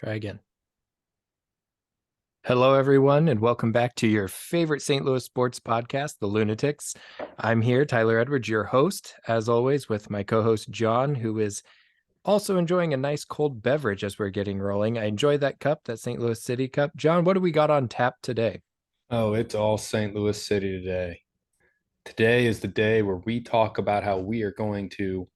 Try again. Hello, everyone, and welcome back to your favorite St. Louis sports podcast, The Lounatics. I'm here, Tyler Edwards, your host, as always, with my co-host, John, who is also enjoying a nice cold beverage as we're getting rolling. I enjoy that cup, that St. Louis City cup. John, what do we got on tap today? Oh, it's all St. Louis City today. Today is the day where we talk about how we are going to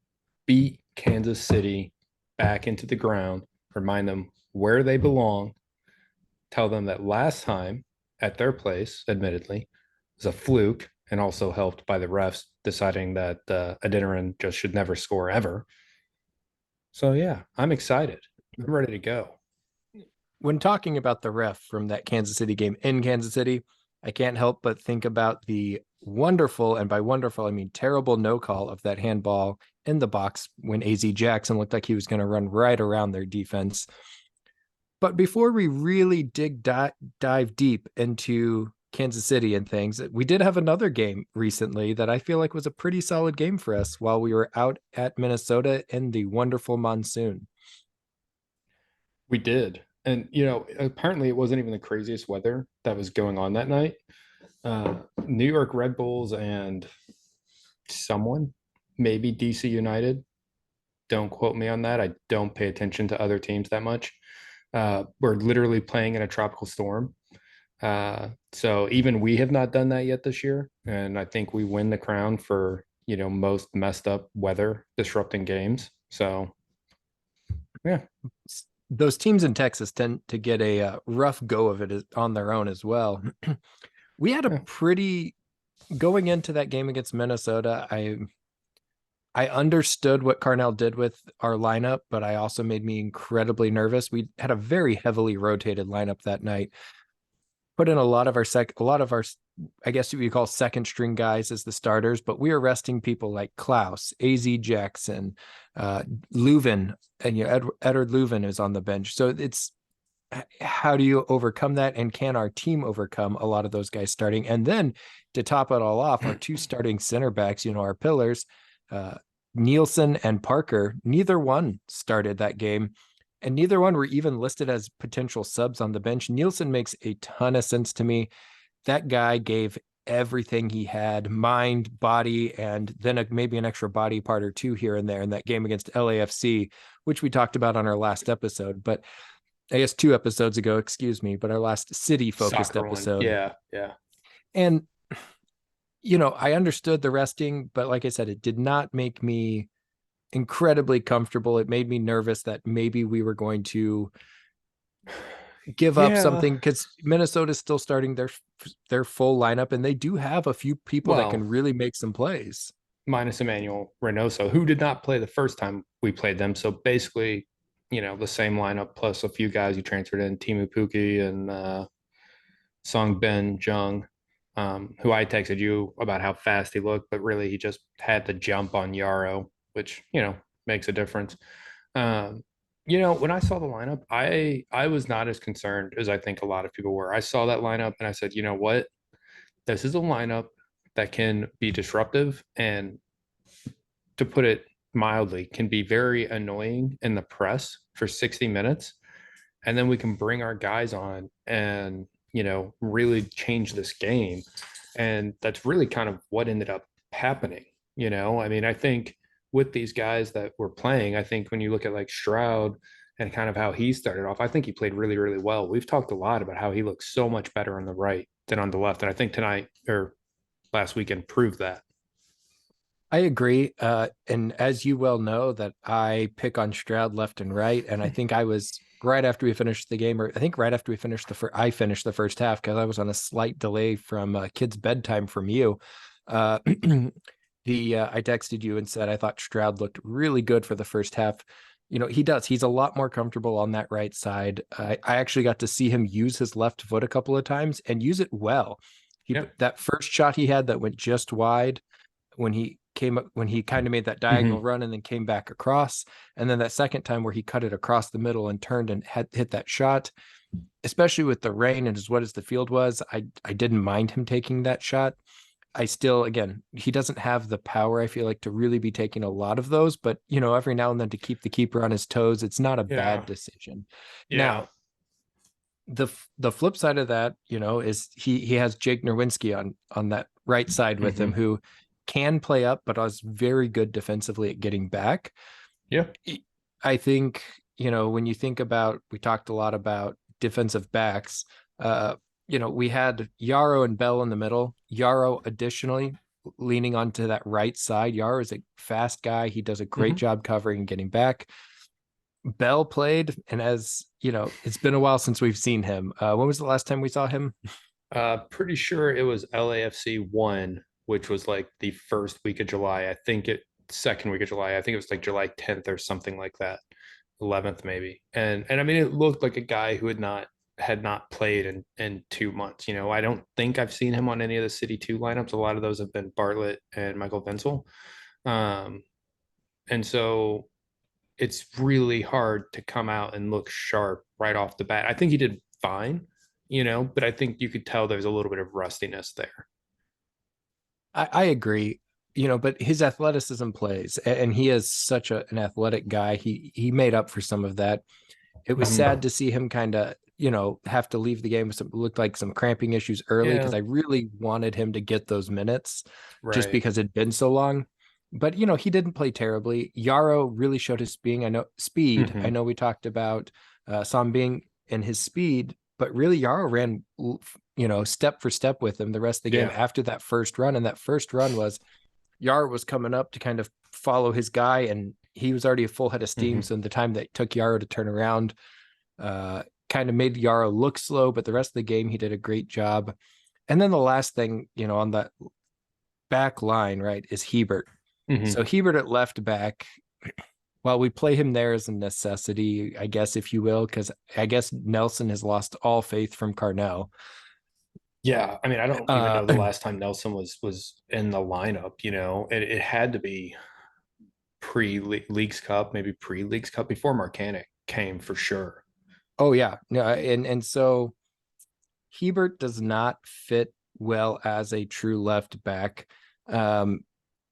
beat Kansas City back into the ground, remind them where they belong, tell them that last time at their place, admittedly, was a fluke and also helped by the refs deciding that Adeniran just should never score ever. So, yeah, I'm excited. I'm ready to go. When talking about the ref from that Kansas City game in Kansas City, I can't help but think about the wonderful, and by wonderful, I mean terrible no call of that handball in the box when AZ Jackson looked like he was going to run right around their defense. But before we really dive deep into Kansas City and things, we did have another game recently that I feel like was a pretty solid game for us while we were out at Minnesota in the wonderful monsoon. We did. And, you know, apparently it wasn't even the craziest weather that was going on that night. New York Red Bulls and someone, maybe DC United. Don't quote me on that. I don't pay attention to other teams that much. We're literally playing in a tropical storm. So even we have not done that yet this year. And I think we win the crown for, most messed up weather disrupting games. So, yeah. Those teams in Texas tend to get a rough go of it on their own as well. We had a Yeah. pretty going into that game against Minnesota. I understood what Carnell did with our lineup, but I also made me incredibly nervous. We had a very heavily rotated lineup that night. Put in a lot of our I guess what you call second string guys as the starters, but we are resting people like Klaus, AZ Jackson, Leuven, and Edward Leuven is on the bench. So it's how do you overcome that, and can our team overcome a lot of those guys starting? And then to top it all off, our two starting center backs, our pillars, Nielsen and Parker, neither one started that game, and neither one were even listed as potential subs on the bench. Nielsen makes a ton of sense to me. That guy gave everything he had, mind, body, and then maybe an extra body part or two here and there in that game against LAFC, which we talked about on our last episode. But I guess 2 episodes ago, excuse me, but our last city focused Soccer one. episode. Yeah. Yeah. And, I understood the resting, but like I said, it did not make me incredibly comfortable. It made me nervous that maybe we were going to give up Yeah. something because Minnesota's still starting their full lineup, and they do have a few people that Well, can really make some plays. minus Emmanuel Reynoso, who did not play the first time we played them. So basically, the same lineup plus a few guys you transferred in, Timu Puki and Song Ben Jung, who I texted you about how fast he looked, but really he just had to jump on Yarrow, which, makes a difference. When I saw the lineup, I was not as concerned as I think a lot of people were. I saw that lineup and I said, you know what? This is a lineup that can be disruptive and, to put it mildly, can be very annoying in the press for 60 minutes. And then we can bring our guys on and, really change this game. And that's really kind of what ended up happening. I mean, I think with these guys that were playing, I think when you look at like Stroud and kind of how he started off, I think he played really, really well. We've talked a lot about how he looks so much better on the right than on the left. And I think tonight or last weekend proved that. I agree. And as you well know, that I pick on Stroud left and right. And I think I was right after we finished the game, or I think right after we finished I finished the first half because I was on a slight delay from kids' bedtime from you. Uh, I texted you and said I thought Stroud looked really good for the first half. He does. He's a lot more comfortable on that right side. I actually got to see him use his left foot a couple of times and use it well. Yeah. That first shot he had that went just wide when he came up, when he kind of made that diagonal Mm-hmm. run and then came back across, and then that second time where he cut it across the middle and turned and hit that shot, especially with the rain and as wet as the field was, I didn't mind him taking that shot. I still, again, he doesn't have the power, I feel like, to really be taking a lot of those, but every now and then to keep the keeper on his toes, it's not a Yeah. bad decision. Yeah. Now, the flip side of that, is he has Jake Nerwinski on that right side with him, Hmm. who can play up, but is very good defensively at getting back. Yeah. I think, when you think about, we talked a lot about defensive backs. We had Yarrow and Bell in the middle. Yarrow additionally leaning onto that right side. Yarrow is a fast guy. He does a great Hmm. job covering and getting back. Bell played, and as it's been a while since we've seen him. When was the last time we saw him? Pretty sure it was LAFC one, which was like the first week of July. I think it second week of July. I think it was like July 10th or something like that. 11th maybe. And I mean it looked like a guy who had not played in 2 months. I don't think I've seen him on any of the City 2 lineups. A lot of those have been Bartlett and Michael Vincel. Um, and so it's really hard to come out and look sharp right off the bat. I think he did fine, but I think you could tell there's a little bit of rustiness there. I agree, but his athleticism plays, and he is such an athletic guy. He made up for some of that. It was sad Mhm. to see him kind of, have to leave the game with some looked like some cramping issues early, because Yeah, I really wanted him to get those minutes just right. because it'd been so long. But he didn't play terribly. Yarrow really showed his speed. I Hmm. know we talked about Sambing and his speed, but really Yarrow ran step for step with him the rest of the game Yeah. after that first run. And that first run was Yarrow was coming up to kind of follow his guy, and he was already a full head of steam. Hmm. So in the time that it took Yarrow to turn around, kind of made Yarrow look slow, but the rest of the game he did a great job. And then the last thing, on that back line, right, is Hebert. Hmm. So Hebert at left back, well, we play him there as a necessity, I guess, if you will, because I guess Nelson has lost all faith from Carnell. Yeah. I mean, I don't even Uh, know the last time Nelson was in the lineup. It had to be pre-Leagues Cup, maybe pre-Leagues Cup before Marcanic came for sure. oh yeah, no, and so Hebert does not fit well as a true left back. Um,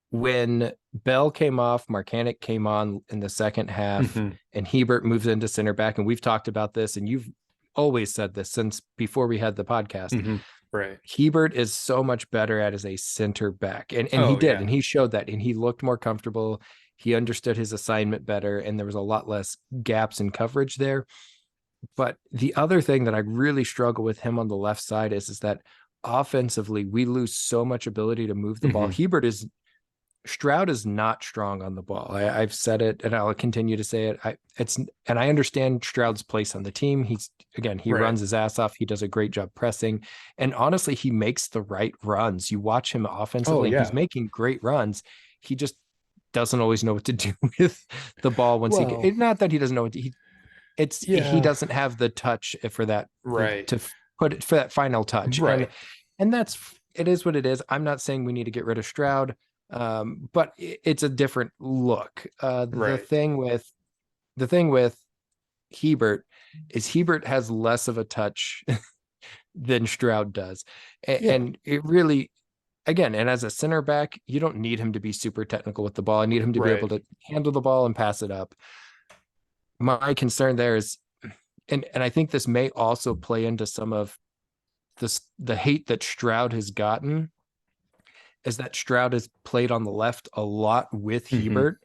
when Bell came off, Marcanic came on in the second half, Hmm. and Hebert moves into center back. And we've talked about this, and you've always said this since before we had the podcast. Hmm. Right. Hebert is so much better at as a center back. And he Oh did, yeah. and he showed that, and he looked more comfortable. He understood his assignment better, and there was a lot less gaps in coverage there. But the other thing that I really struggle with him on the left side is that offensively, we lose so much ability to move the ball. Hmm. Stroud is not strong on the ball. I've said it, and I'll continue to say it. And I understand Stroud's place on the team. He Right. runs his ass off. He does a great job pressing, and honestly, he makes the right runs. You watch him Oh offensively, and he's yeah. making great runs. He just doesn't always know what to do with the ball once Well, not that he doesn't know what he yeah. doesn't have the touch for that Right. to put it for that final touch, and Right. that's it is what it is. I'm not saying we need to get rid of Stroud, but it's a different look. Right. The thing with Hebert is Hebert has less of a touch than Stroud does, Yeah. and it really, again, and as a center back, you don't need him to be super technical with the ball. I need him to be able Right. to handle the ball and pass it up. My concern there is, and I think this may also play into some of the hate that Stroud has gotten, is that Stroud has played on the left a lot with Hmm. Hebert.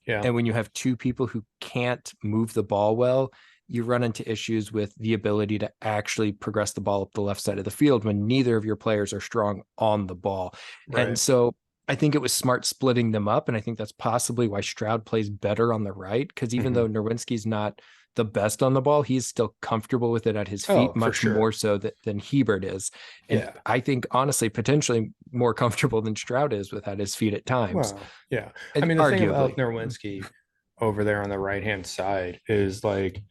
Yeah. And when you have two people who can't move the ball well, you run into issues with the ability to actually progress the ball up the left side of the field when neither of your players are strong on the ball. And Right. so I think it was smart splitting them up. And I think that's possibly why Stroud plays better on the right. Because even Hmm. though Nerwinski's not the best on the ball, he's still comfortable with it at his Oh, feet, for much more sure. so than Hebert is. And Yeah. I think, honestly, potentially more comfortable than Stroud is with at his feet at times, Well, yeah. I mean, the thing about arguably. Nerwinski over there on the right hand side is like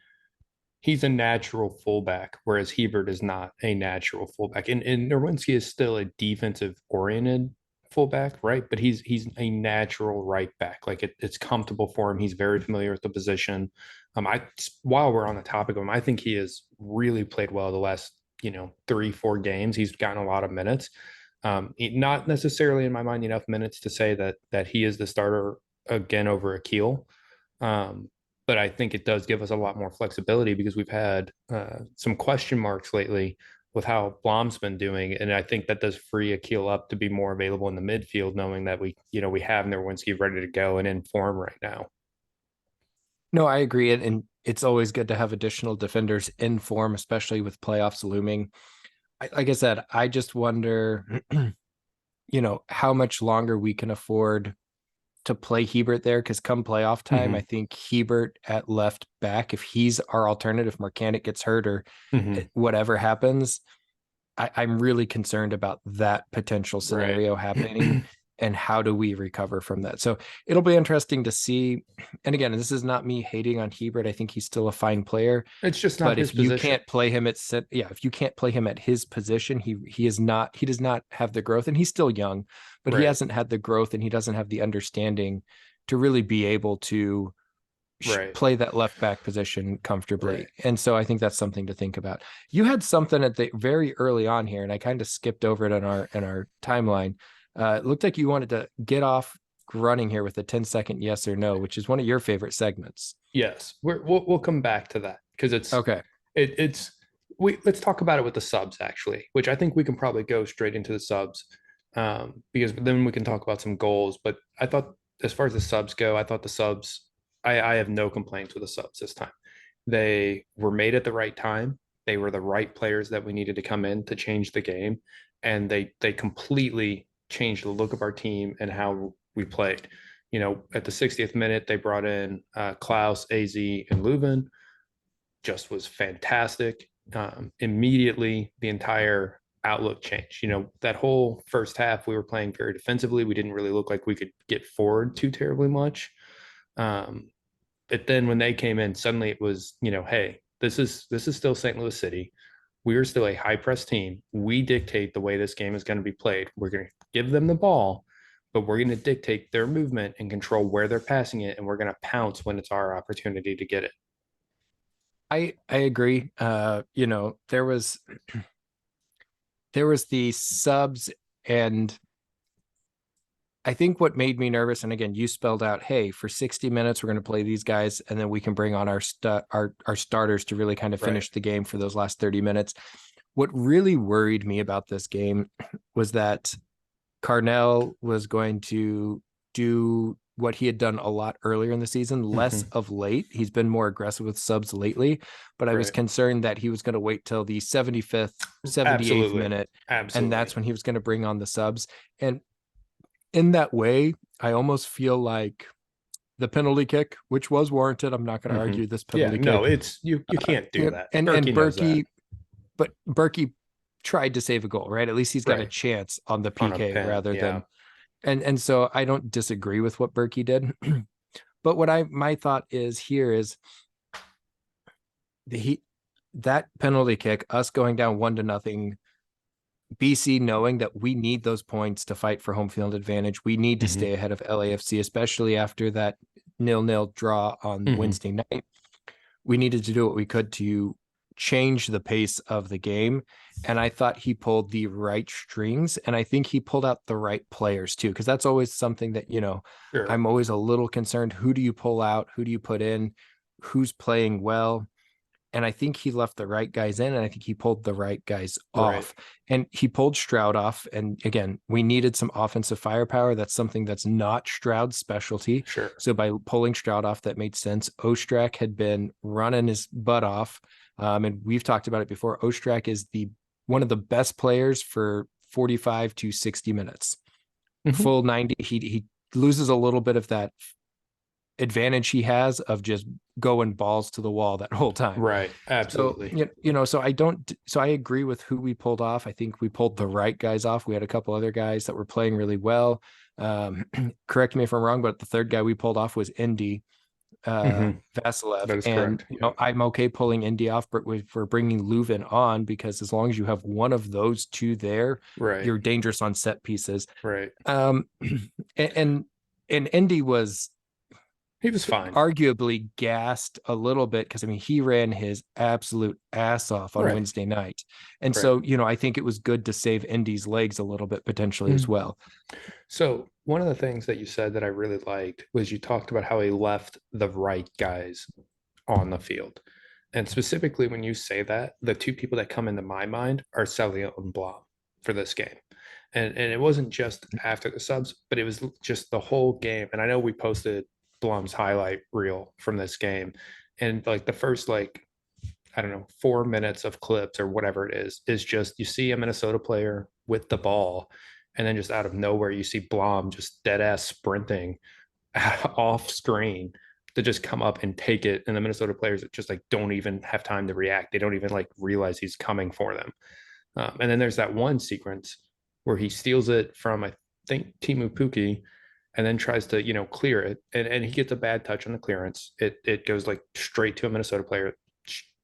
he's a natural fullback, whereas Hebert is not a natural fullback. And Nerwinski is still a defensive oriented fullback, right? But he's a natural right back. Like it's comfortable for him. He's very familiar with the position. I while we're on the topic of him, I think he has really played well the last 3-4 games. He's gotten a lot of minutes. Not necessarily in my mind enough minutes to say that he is the starter again over Akil. Um, but I think it does give us a lot more flexibility because we've had some question marks lately with how Blom's been doing, and I think that does free Akil up to be more available in the midfield, knowing that we have Nerwinski ready to go and in form right now. No, I agree. And it's always good to have additional defenders in form, especially with playoffs looming. Like I said, I just wonder, how much longer we can afford to play Hebert there. Because come playoff time, I Mm-hmm. think Hebert at left back, if he's our alternative, Marcanic gets hurt or Mm-hmm. whatever happens, I'm really concerned about that potential Right. scenario happening and how do we recover from that. So it'll be interesting to see. And again, this is not me hating on Hebert. I think he's still a fine player. It's just not But his if you position. can't play him at if you can't play him at his position, he does not have the growth, and he's still young, but he Right. hasn't had the growth and he doesn't have the understanding to really be able to Right. play that left back position comfortably. Right. And so I think that's something to think about. You had something at the very early on here, and I kind of skipped over it in our timeline. It looked like you wanted to get off running here with a 10-second yes or no, which is one of your favorite segments. Yes, we'll come back to that because Okay. it's we let's talk about it with the subs actually, which I think we can probably go straight into the subs, because then we can talk about some goals. But I thought as far as the subs go, I thought the subs, I have no complaints with the subs this time. They were made at the right time. They were the right players that we needed to come in to change the game, and they completely changed the look of our team and how we played. At the 60th minute, they brought in Klaus, AZ, and Leuven. Just was fantastic. Immediately, the entire outlook changed. That whole first half, we were playing very defensively. We didn't really look like we could get forward too terribly much. Um, but then when they came in, suddenly it was, hey, this is still St. Louis City. We are still a high press team. We dictate the way this game is going to be played. We're going to give them the ball, but we're going to dictate their movement and control where they're passing it, and we're going to pounce when it's our opportunity to get it. I agree. There was the subs, and I think what made me nervous, and again, you spelled out, hey, for 60 minutes, we're going to play these guys, and then we can bring on our starters to really kind of Right. finish the game for those last 30 minutes. What really worried me about this game was that Carnell was going to do what he had done a lot earlier in the season, less Mm-hmm. of late. He's been more aggressive with subs lately, but I was Right. concerned that he was going to wait till the 75th, 78th Absolutely. minute, and that's Absolutely. when he was going to bring on the subs. And in that way, I almost feel like the penalty kick, which was warranted. I'm not going to Mm-hmm. argue this Yeah. penalty No, kick. it's you can't do that. And Berkey knows that. Berkey, but Berkey tried to save a goal, right? At least he's got a Right. chance on the On a PK pen. rather Yeah. than and so I don't disagree with what Berkey did. But what my thought is here is he that penalty kick, us going down 1-0, BC knowing that we need those points to fight for home field advantage. We need to Mm-hmm. stay ahead of LAFC, especially after that 0-0 draw on Mm-hmm. Wednesday night. We needed to do what we could to change the pace of the game. And I thought he pulled the right strings. And I think he pulled out the right players too, because that's always something that, Sure. I'm always a little concerned. Who do you pull out? Who do you put in? Who's playing well? And I think he left the right guys in, and I think he pulled the right guys Right. off. And he pulled Stroud off. And again, we needed some offensive firepower. That's something that's not Stroud's specialty. Sure. So by pulling Stroud off, that made sense. Ostrak had been running his butt off. And we've talked about it before. Ostrak is the one of the best players for 45 to 60 minutes. Mm-hmm. Full 90. He loses a little bit of that advantage he has of just going balls to the wall that whole time. Right. So, Absolutely. so I agree with who we pulled off. I think we pulled the right guys off. We had a couple other guys that were playing really well. Um, Correct me if I'm wrong, but the third guy we pulled off was Indy Mm-hmm. Vasilev. That is And, correct. Yeah. I'm okay pulling Indy off, but for bringing Leuven on, because as long as you have one of those two there, Right. you're dangerous on set pieces. Right. Um, and Indy was He was fine. arguably gassed a little bit because I mean he ran his absolute ass off on Right. Wednesday night. And Right. so, I think it was good to save Indy's legs a little bit potentially as Mm. well. So one of the things that you said that I really liked was you talked about how he left the right guys on the field. And specifically when you say that, the two people that come into my mind are Celio and Blom for this game. And it wasn't just after the subs, but it was just the whole game. And I know we posted Blom's highlight reel from this game. And like the first I don't know, 4 minutes of clips or whatever it is just you see a Minnesota player with the ball, and then just out of nowhere, you see Blom just dead ass sprinting off screen to just come up and take it. And the Minnesota players just like don't even have time to react. They don't even like realize he's coming for them. And then there's that one sequence where he steals it from, I think, Timu Puki, and then tries to, clear it. And he gets a bad touch on the clearance. It goes like straight to a Minnesota player.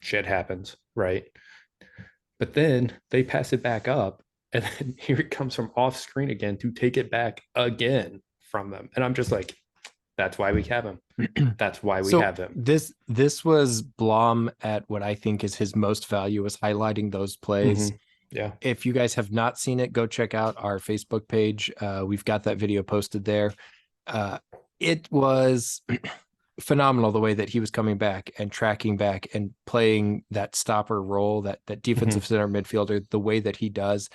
Shit happens, right? But then they pass it back up, and then here it comes from off screen again to take it back again from them. And I'm just like, that's why we have him. That's why we So have him. this was Blom at what I think is his most value, was highlighting those plays. Mm-hmm. Yeah. If you guys have not seen it, go check out our Facebook page. We've got that video posted there. It was phenomenal the way that he was coming back and tracking back and playing that stopper role, that defensive Mm-hmm. center midfielder, the way that he does.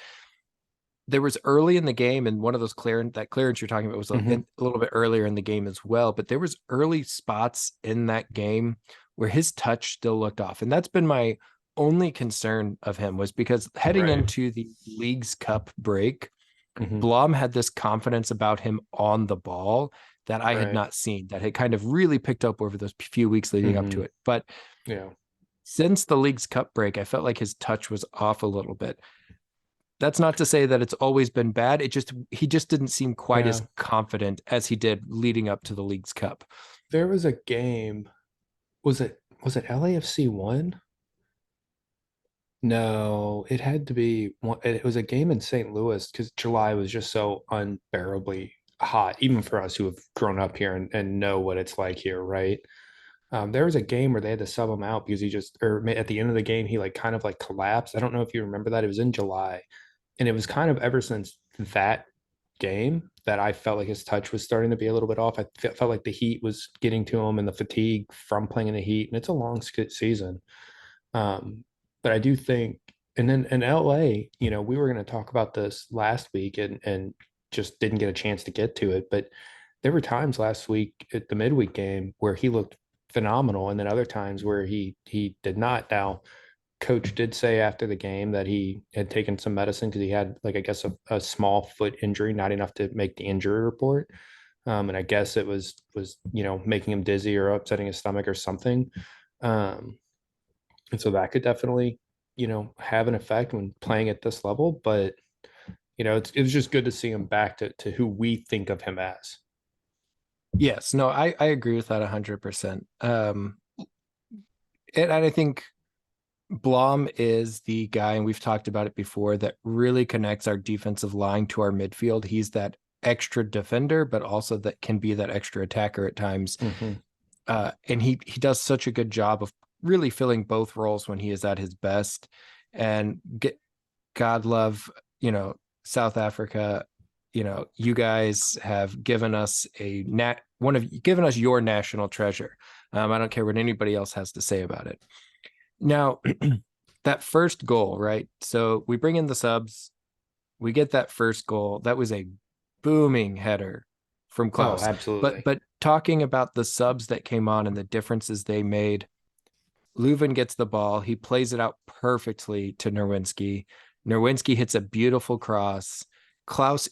There was early in the game, and one of those clearance you're talking about was Mm-hmm. a little bit earlier in the game as well. But there was early spots in that game where his touch still looked off, and that's been my only concern of him, was because heading Right. into the League's Cup break, Mm-hmm. Blom had this confidence about him on the ball that I had Right. not seen, that had kind of really picked up over those few weeks leading up to Mm-hmm. it. But Yeah. since the League's Cup break, I felt like his touch was off a little bit. That's not to say that it's always been bad. He just didn't seem quite as Yeah. confident as he did leading up to the League's Cup. There was a game. Was it LAFC one? No, it had to be one. It was a game in St. Louis because July was just so unbearably hot, even for us who have grown up here and know what it's like here, right? There was a game where they had to sub him out because or at the end of the game, he like kind of like collapsed. I don't know if you remember that. It was in July. And it was kind of ever since that game that I felt like his touch was starting to be a little bit off. I felt like the heat was getting to him and the fatigue from playing in the heat. And it's a long season. Um, but I do think, and then in LA, we were going to talk about this last week and just didn't get a chance to get to it. But there were times last week at the midweek game where he looked phenomenal, and then other times where he did not. Now, coach did say after the game that he had taken some medicine because he had like I guess a small foot injury, not enough to make the injury report. And I guess it was making him dizzy or upsetting his stomach or something. Um, and so that could definitely have an effect when playing at this level. But it was just good to see him back to who we think of him as. Yes, no, I agree with that 100%. And I think Blom is the guy, and we've talked about it before, that really connects our defensive line to our midfield. He's that extra defender, but also that can be that extra attacker at times. Mm-hmm. And he does such a good job of really filling both roles when he is at his best. And God love, South Africa. You guys have given us given us your national treasure. I don't care what anybody else has to say about it. Now, that first goal, right? So we bring in the subs, we get that first goal. That was a booming header from Oh, Klaus. But absolutely. but talking about the subs that came on and the differences they made, Leuven gets the ball. He plays it out perfectly to Nerwinski. Nerwinski hits a beautiful cross. Klaus,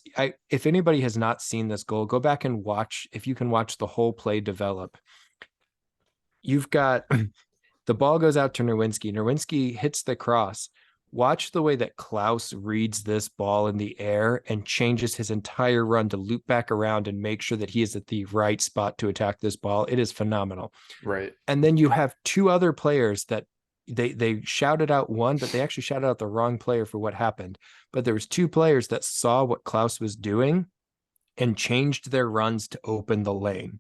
if anybody has not seen this goal, go back and watch. If you can watch the whole play develop, you've got the ball goes out to Nerwinski. Nerwinski hits the cross. Watch the way that Klaus reads this ball in the air and changes his entire run to loop back around and make sure that he is at the right spot to attack this ball. It is phenomenal. Right. And then you have two other players that they shouted out one, but they actually shouted out the wrong player for what happened. But there was two players that saw what Klaus was doing and changed their runs to open the lane.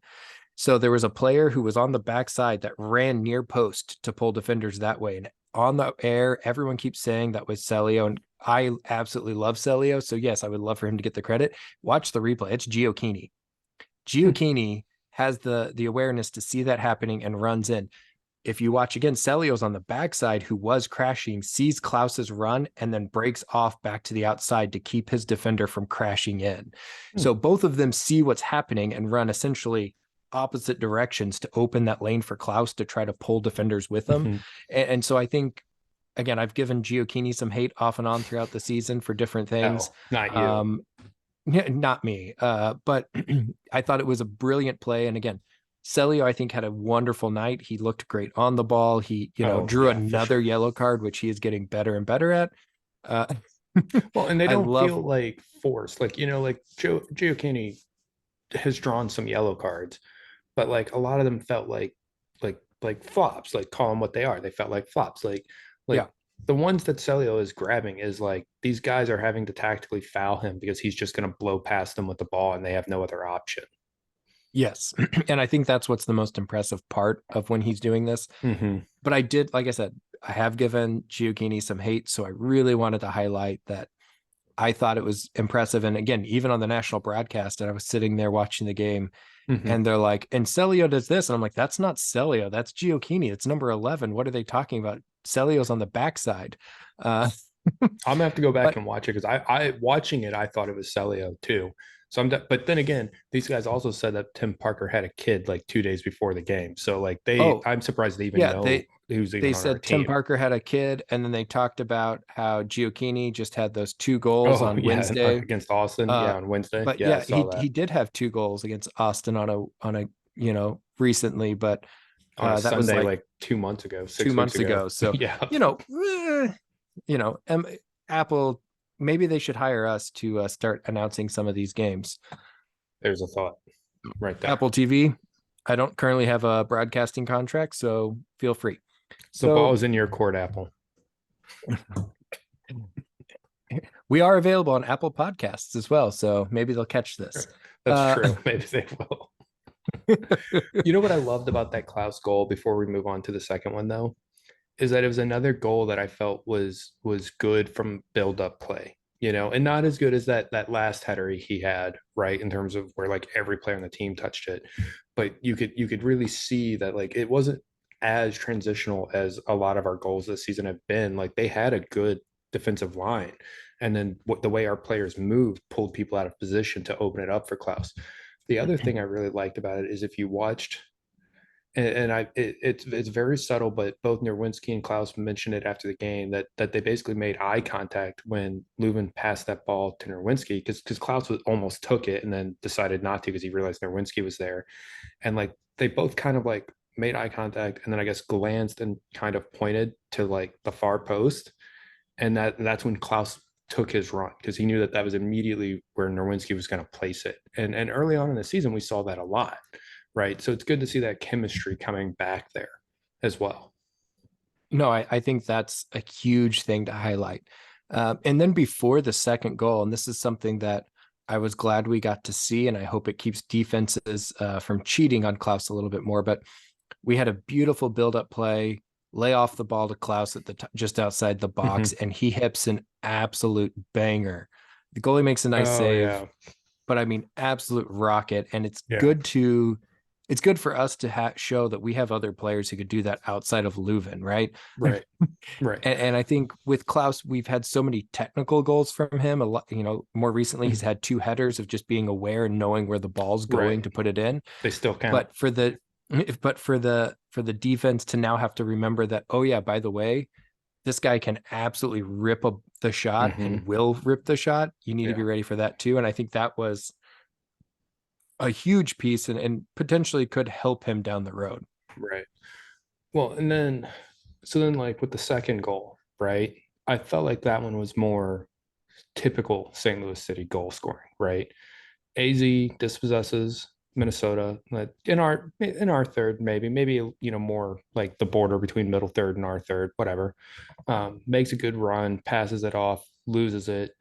So there was a player who was on the backside that ran near post to pull defenders that way. And on the air, everyone keeps saying that was Celio. And I absolutely love Celio. So yes, I would love for him to get the credit. Watch the replay. It's Giochini. Giochini has the awareness to see that happening and runs in. If you watch again, Celio's on the backside who was crashing, sees Klaus's run, and then breaks off back to the outside to keep his defender from crashing in. So both of them see what's happening and run essentially opposite directions to open that lane for Klaus to try to pull defenders with them. Mm-hmm. And so I think, again, I've given Giochini some hate off and on throughout the season for different things. No, not you. Um, not me. But I thought it was a brilliant play. And again, Celio, I think, had a wonderful night. He looked great on the ball. He, Oh, drew yeah, for another sure. yellow card, which he is getting better and better at. Uh, Well, and they I don't love, feel like forced. Like, like Gio has drawn some yellow cards, but like a lot of them felt like flops, like call them what they are. They felt like flops. yeah, Like the ones that Celio is grabbing is like these guys are having to tactically foul him because he's just going to blow past them with the ball and they have no other option. yes. And I think that's what's the most impressive part of when he's doing this. Mm-hmm. But I did, like I said, I have given Giochini some hate. So I really wanted to highlight that I thought it was impressive. And again, even on the national broadcast, and I was sitting there watching the game, Mm-hmm. and they're like, and Celio does this. And I'm like, that's not Celio. That's Giochini. It's number 11. What are they talking about? Celio's on the backside. Uh, I'm gonna have to go back but and watch it because I watching it, I thought it was Celio too. So but then again, these guys also said that Tim Parker had a kid like 2 days before the game. So like oh, I'm surprised they even yeah, know who's they even on our said Tim team. Parker had a kid, and then they talked about how Giochini just had those 2 goals Oh on yeah, and, Wednesday. against Austin, Uh, yeah, on Wednesday, but yeah, I yeah, saw he that did have 2 goals against Austin on a recently, but on a that was Sunday like like 2 months ago, two 6 weeks months ago. ago. So Yeah, you know, eh, you know, Apple, maybe they should hire us to start announcing some of these games. there's a thought right there. Apple TV. I don't currently have a broadcasting contract, so feel free. The ball So is in your court, Apple. we are available on Apple Podcasts as well, so maybe they'll catch this. That's Uh, true. Maybe they will. You know what I loved about that Klaus goal before we move on to the second one though? Is that it was another goal that I felt was good from build up play, and not as good as that last header he had, right, in terms of where like every player on the team touched it, but you could really see that like it wasn't as transitional as a lot of our goals this season have been. Like they had a good defensive line, and then what the way our players moved pulled people out of position to open it up for Klaus. The other thing I really liked about it is if you watched it's very subtle, but both Nerwinski and Klaus mentioned it after the game that they basically made eye contact when Leuven passed that ball to Nerwinski because Klaus almost took it and then decided not to because he realized Nerwinski was there, and like they both kind of like made eye contact and then I guess glanced and kind of pointed to like the far post, and that's when Klaus took his run because he knew that was immediately where Nerwinski was going to place it, and early on in the season we saw that a lot, right? So it's good to see that chemistry coming back there as well. no, I think that's a huge thing to highlight. And then before the second goal, and this is something that I was glad we got to see, and I hope it keeps defenses from cheating on Klaus a little bit more. But we had a beautiful build-up play, lay off the ball to Klaus at just outside the box, Mm-hmm. and he hips an absolute banger. The goalie makes a nice Oh save, yeah, but I mean, absolute rocket. And yeah, it's good for us to show that we have other players who could do that outside of Leuven, right? right, right. And I think with Klaus, we've had so many technical goals from him. A lot, more recently, he's Mhm. had 2 headers of just being aware and knowing where the ball's Right. going to put it in. They still count. But for the defense to now have to remember that, oh yeah, by the way, this guy can absolutely the shot Hmm. and will rip the shot. You need to Yeah, be ready for that too. And I think that was a huge piece and potentially could help him down the road. right. Well, and then so then like with the second goal, right? I felt like that one was more typical St. Louis City goal scoring, right? AZ dispossesses Minnesota in our third, maybe more like the border between middle third and our third, whatever. Makes a good run, passes it off, loses it.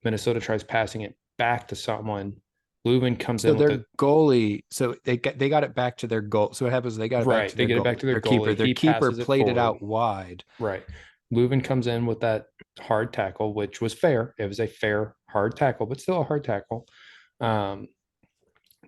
Minnesota tries passing it back to someone. Leuven comes So in with a their goalie, so they got it back to their goal. So what happens? They got it back right. to They their get it back goal, to their their keeper. goalie. Their He keeper passes it played it forward. out wide. Right. Leuven comes in with that hard tackle, which was fair. It was a fair hard tackle, but still a hard tackle. Um,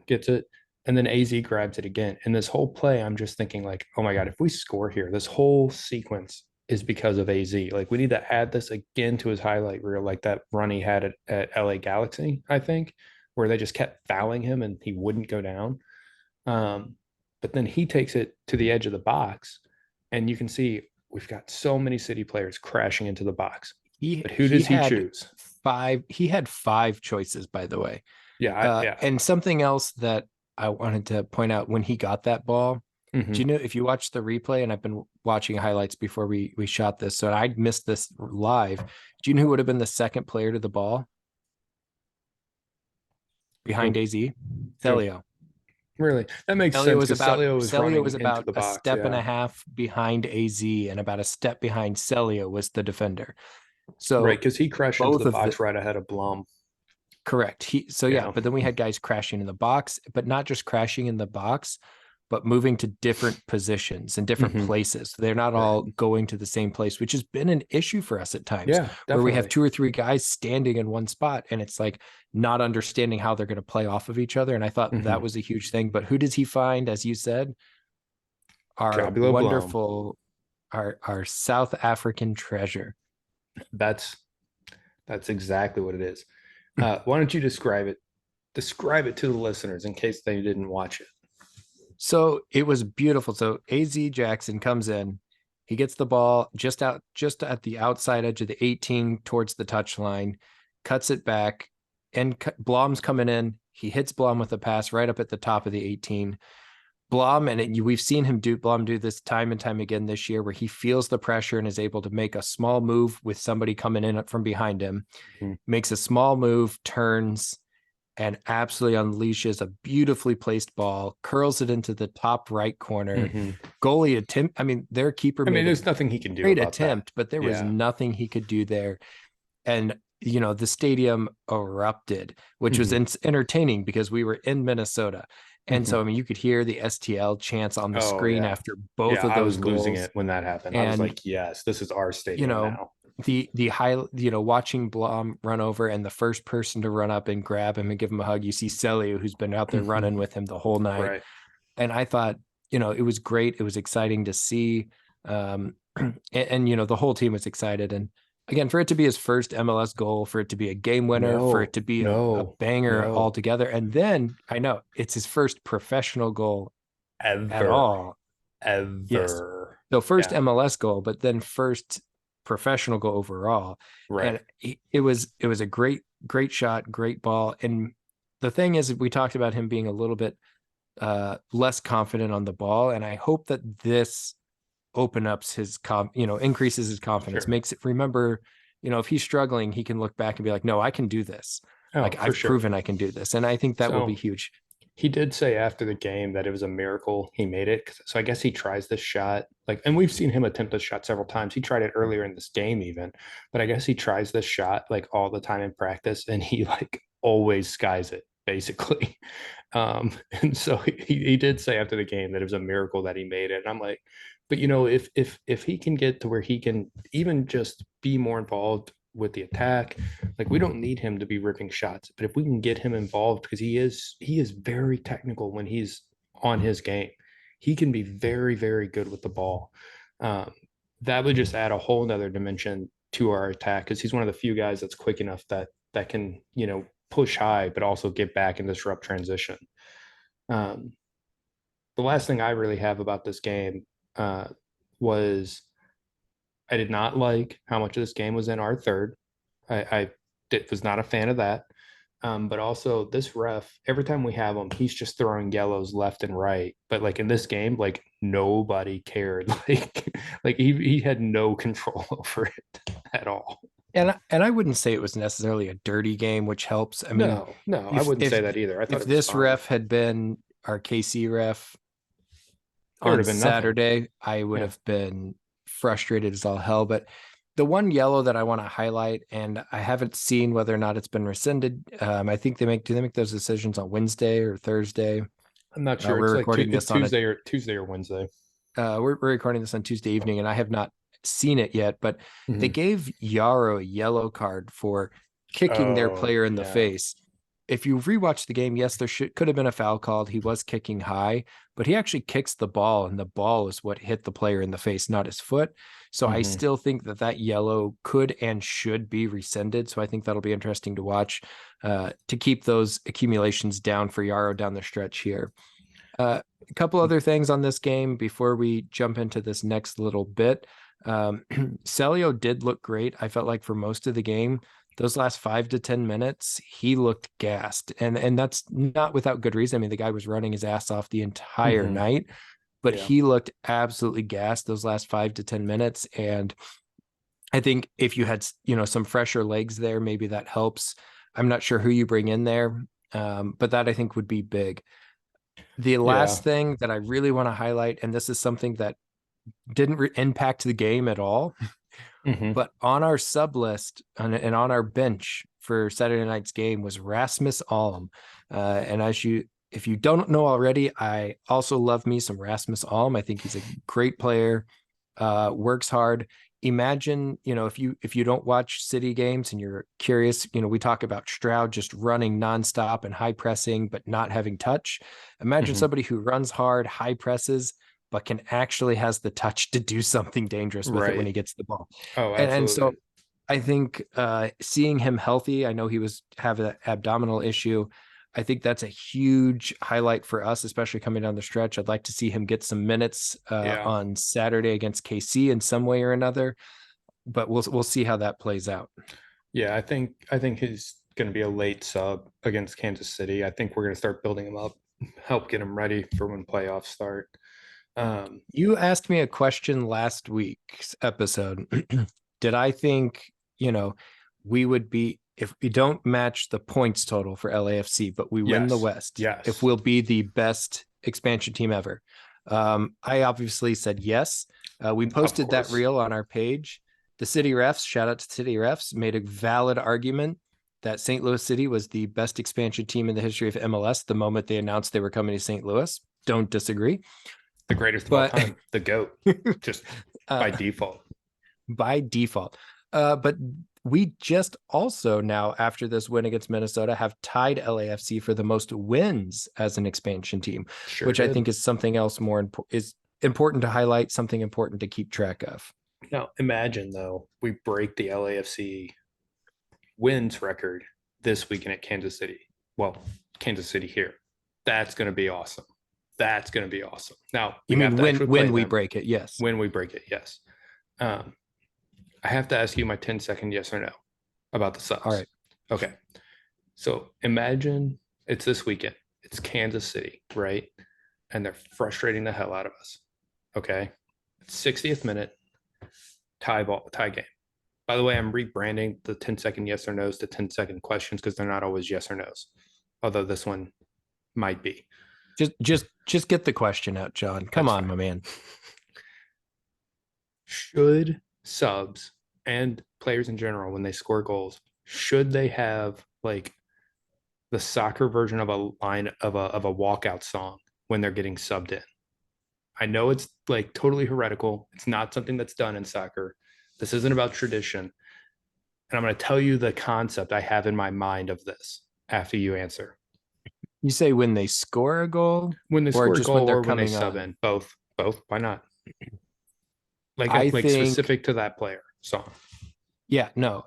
Gets it, and then AZ grabs it again. And this whole play, I'm just thinking like, oh my god, if we score here, this whole sequence is because of AZ. Like we need to add this again to his highlight reel, like that run he had at LA Galaxy, I think, where they just kept fouling him and he wouldn't go down. Um, but then he takes it to the edge of the box, and you can see we've got so many City players crashing into the box. He But who he does he had choose? he had five choices, by the way. Yeah. And something else that I wanted to point out when he got that ball, do you Mm-hmm. know if you watch the replay, and I've been watching highlights before we shot this, so I missed this live. Do you know who would have been the second player to the ball behind Who? AZ? Who? Celio. Really? That makes sense because Celio was Celio running was into about the a box. step and Yeah. a half behind AZ, and about a step behind Celio was the defender. Right. So Because he crashed into both the of the box right ahead of Blum. correct. So yeah, Yeah. but then we had guys crashing in the box, but not just crashing in the box, but moving to different positions and different Mm-hmm. places. They're not Right. all going to the same place, which has been an issue for us at times Yeah, where we have definitely. two or three guys standing in one spot and it's like not understanding how they're going to play off of each other. And I thought that Mm-hmm. was a huge thing. But who does he find, as you said? Our Jabula Blum. wonderful, our South African treasure. That's that's exactly what it is. Why don't you describe it? Describe it to the listeners in case they didn't watch it. So it was beautiful. So AZ Jackson comes in, he gets the ball just at the outside edge of the 18 towards the touchline, cuts it back, and Blom's coming in. He hits Blom with a pass right up at the top of the 18. Blom, we've seen him do Blom do this time and time again this year, where he feels the pressure and is able to make a small move with somebody coming in from behind him, Mm-hmm. makes a small move, turns, and absolutely unleashes a beautifully placed ball, curls it into the top right corner. Mm-hmm. Goalie attempt. I mean, their keeper I mean, made a there's nothing he can do great about that. attempt, but there was Yeah. nothing he could do there. And, the stadium erupted, which was Mm-hmm. entertaining because we were in Minnesota. And Mm-hmm. so, I mean, you could hear the STL chants on the Oh screen yeah. after both Yeah, of I those was losing goals. it when that happened. I was And like, yes, this is our you stadium know, now. the high, watching Blom run over and the first person to run up and grab him and give him a hug, you see Celio, who's been out there Mm-hmm. running with him the whole night. Right. And I thought, it was great. It was exciting to see. And the whole team was excited. And again, for it to be his first MLS goal, for it to be a game winner, for it No, to be a no, banger no. altogether. And then I know it's his first professional goal at Ever. all. Yes. Ever. So first Yeah. MLS goal, but then first professional goal overall. Right. And it was a great shot, great ball. And the thing is, we talked about him being a little bit less confident on the ball, and I hope that this open ups his increases his confidence, Sure. makes it remember, if he's struggling, he can look back and be like, no, I can do this. Oh, Like for I've sure. proven I can do this, and I think that will be So huge. he did say after the game that it was a miracle he made it. So I guess he tries this shot. Like, and we've seen him attempt this shot several times. He tried it earlier in this game, even, but I guess he tries this shot like all the time in practice, and he like always skies it basically. And so he did say after the game that it was a miracle that he made it. And I'm like, but if he can get to where he can even just be more involved with the attack, like we don't need him to be ripping shots, but if we can get him involved, because he is very technical when he's on his game, he can be very, very good with the ball. Um, that would just add a whole nother dimension to our attack because he's one of the few guys that's quick enough that can push high but also get back and disrupt transition. Um, the last thing I really have about this game uh, was I did not like how much of this game was in our third. I was not a fan of that. But also this ref, every time we have him, he's just throwing yellows left and right. But like in this game, like nobody cared. Like he had no control over it at all. And I wouldn't say it was necessarily a dirty game, which helps. I mean, No, no, I if wouldn't say that either. I thought if it was this fine. ref had been our KC ref It would on have been nothing. Saturday, I would Yeah. have been frustrated as all hell. But The one yellow that I want to highlight, and I haven't seen whether or not it's been rescinded. I think do they make those decisions on Wednesday or Thursday? I'm not sure. We're It's like recording this on a Tuesday or Wednesday. we're recording this on Tuesday evening, and I have not seen it yet. But they Mhm. gave Yarrow a yellow card for kicking their Oh, player in the yeah. face. If you rewatch the game, yes, there could have been a foul called. He was kicking high, but he actually kicks the ball, and the ball is what hit the player in the face, not his foot. So I Hmm. still think that that yellow could and should be rescinded. So I think that'll be interesting to watch to keep those accumulations down for Yarrow down the stretch here. A couple other things on this game before we jump into this next little bit. Celio did look great. I felt like for most of the game, those last 5 to 10 minutes, he looked gassed, and that's not without good reason. I mean, the guy was running his ass off the entire Hmm. night, but Yeah. he looked absolutely gassed those last 5 to 10 minutes. And I think if you had some fresher legs there, maybe that helps. I'm not sure who you bring in there, but that I think would be big. The Yeah. last thing that I really want to highlight, and this is something that didn't impact the game at all, Hmm. but on our sub list and on our bench for Saturday night's game was Rasmus Alm. And if you don't know already, I also love me some Rasmus Alm. I think he's a great player, works hard. Imagine, if you don't watch City games and you're curious, we talk about Stroud just running nonstop and high pressing, but not having touch. Imagine Hmm. somebody who runs hard, high presses, but can actually has the touch to do something dangerous with it when Right. he gets the ball. Oh, And so absolutely. I think seeing him healthy, I know he was have an abdominal issue. I think that's a huge highlight for us, especially coming down the stretch. I'd like to see him get some minutes Yeah. on Saturday against KC in some way or another, but we'll see how that plays out. Yeah. I think he's going to be a late sub against Kansas City. I think we're going to start building him up, help get him ready for when playoffs start. Um, You asked me a question last week's episode. Did I think, we would be, if we don't match the points total for LAFC, but we win the yes. West, if Yes. we'll be the best expansion team ever? I obviously said yes. We Of posted that course. reel on our page. The city refs, shout out to city refs, made a valid argument that St. Louis City was the best expansion team in the history of MLS the moment they announced they were coming to St. Louis. Don't disagree. The greatest of all But time, the GOAT, just uh, by default. by default. But we just also now, after this win against Minnesota, have tied LAFC for the most wins as an expansion team, Sure which I did. think is something else is important to highlight, something important to keep track of. Now, imagine though, we break the LAFC wins record this weekend at Kansas City. Well, Kansas City here. That's going to be awesome. That's going to be awesome. Now, You we have mean to actually play when we them break it? Yes. when we break it. Yes. Um, I have to ask you my 10-second yes or no about the All subs. right. Okay. So imagine it's this weekend. It's Kansas City, right? And they're frustrating the hell out of us. Okay. 60th minute, tie game. By the way, I'm rebranding the 10-second yes or no's to 10-second questions because they're not always yes or no's, although this one might be. Just get the question out, John. Come That's on, fine. my man. Should subs and players in general, when they score goals, should they have like the soccer version of a line of a walkout song when they're getting subbed in? I know it's like totally heretical. It's not something that's done in soccer. This isn't about tradition. And I'm going to tell you the concept I have in my mind of this after you answer. You say when they score a goal When they or score a just when goal they're or when they coming sub on? in, both. Why not? I Like think, specific to that player song. yeah, no.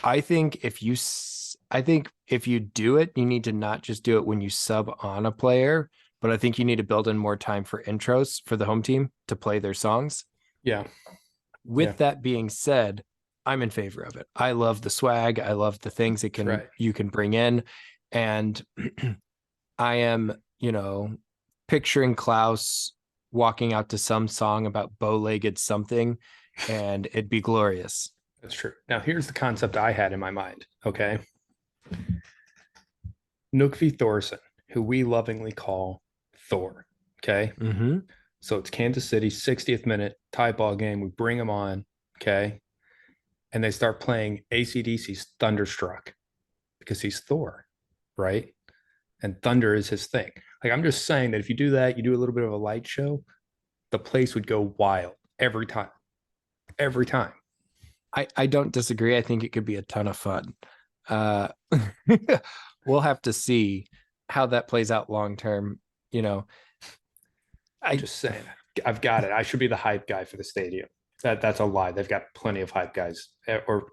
I think if you do it, you need to not just do it when you sub on a player, but I think you need to build in more time for intros for the home team to play their songs. Yeah, yeah, With that being said, I'm in favor of it. I love the swag. I love the things that's right. you can bring in. And I am, picturing Klaus walking out to some song about bow-legged something, and it'd be glorious. That's true. Now here's the concept I had in my mind. Okay, Nookvi Thorson, who we lovingly call Thor. Okay, Mm-hmm. so it's Kansas City, 60th minute tie ball game. We bring him on. Okay, and they start playing AC/DC's Thunderstruck because he's Thor, right? And thunder is his thing. Like, I'm just saying that if you do that, you do a little bit of a light show, the place would go wild every time. Every time. I don't disagree. I think it could be a ton of fun. Uh, we'll have to see how that plays out long term. You know, I Just saying. I've got it. I should be the hype guy for the stadium. That's a lie. They've got plenty of hype guys or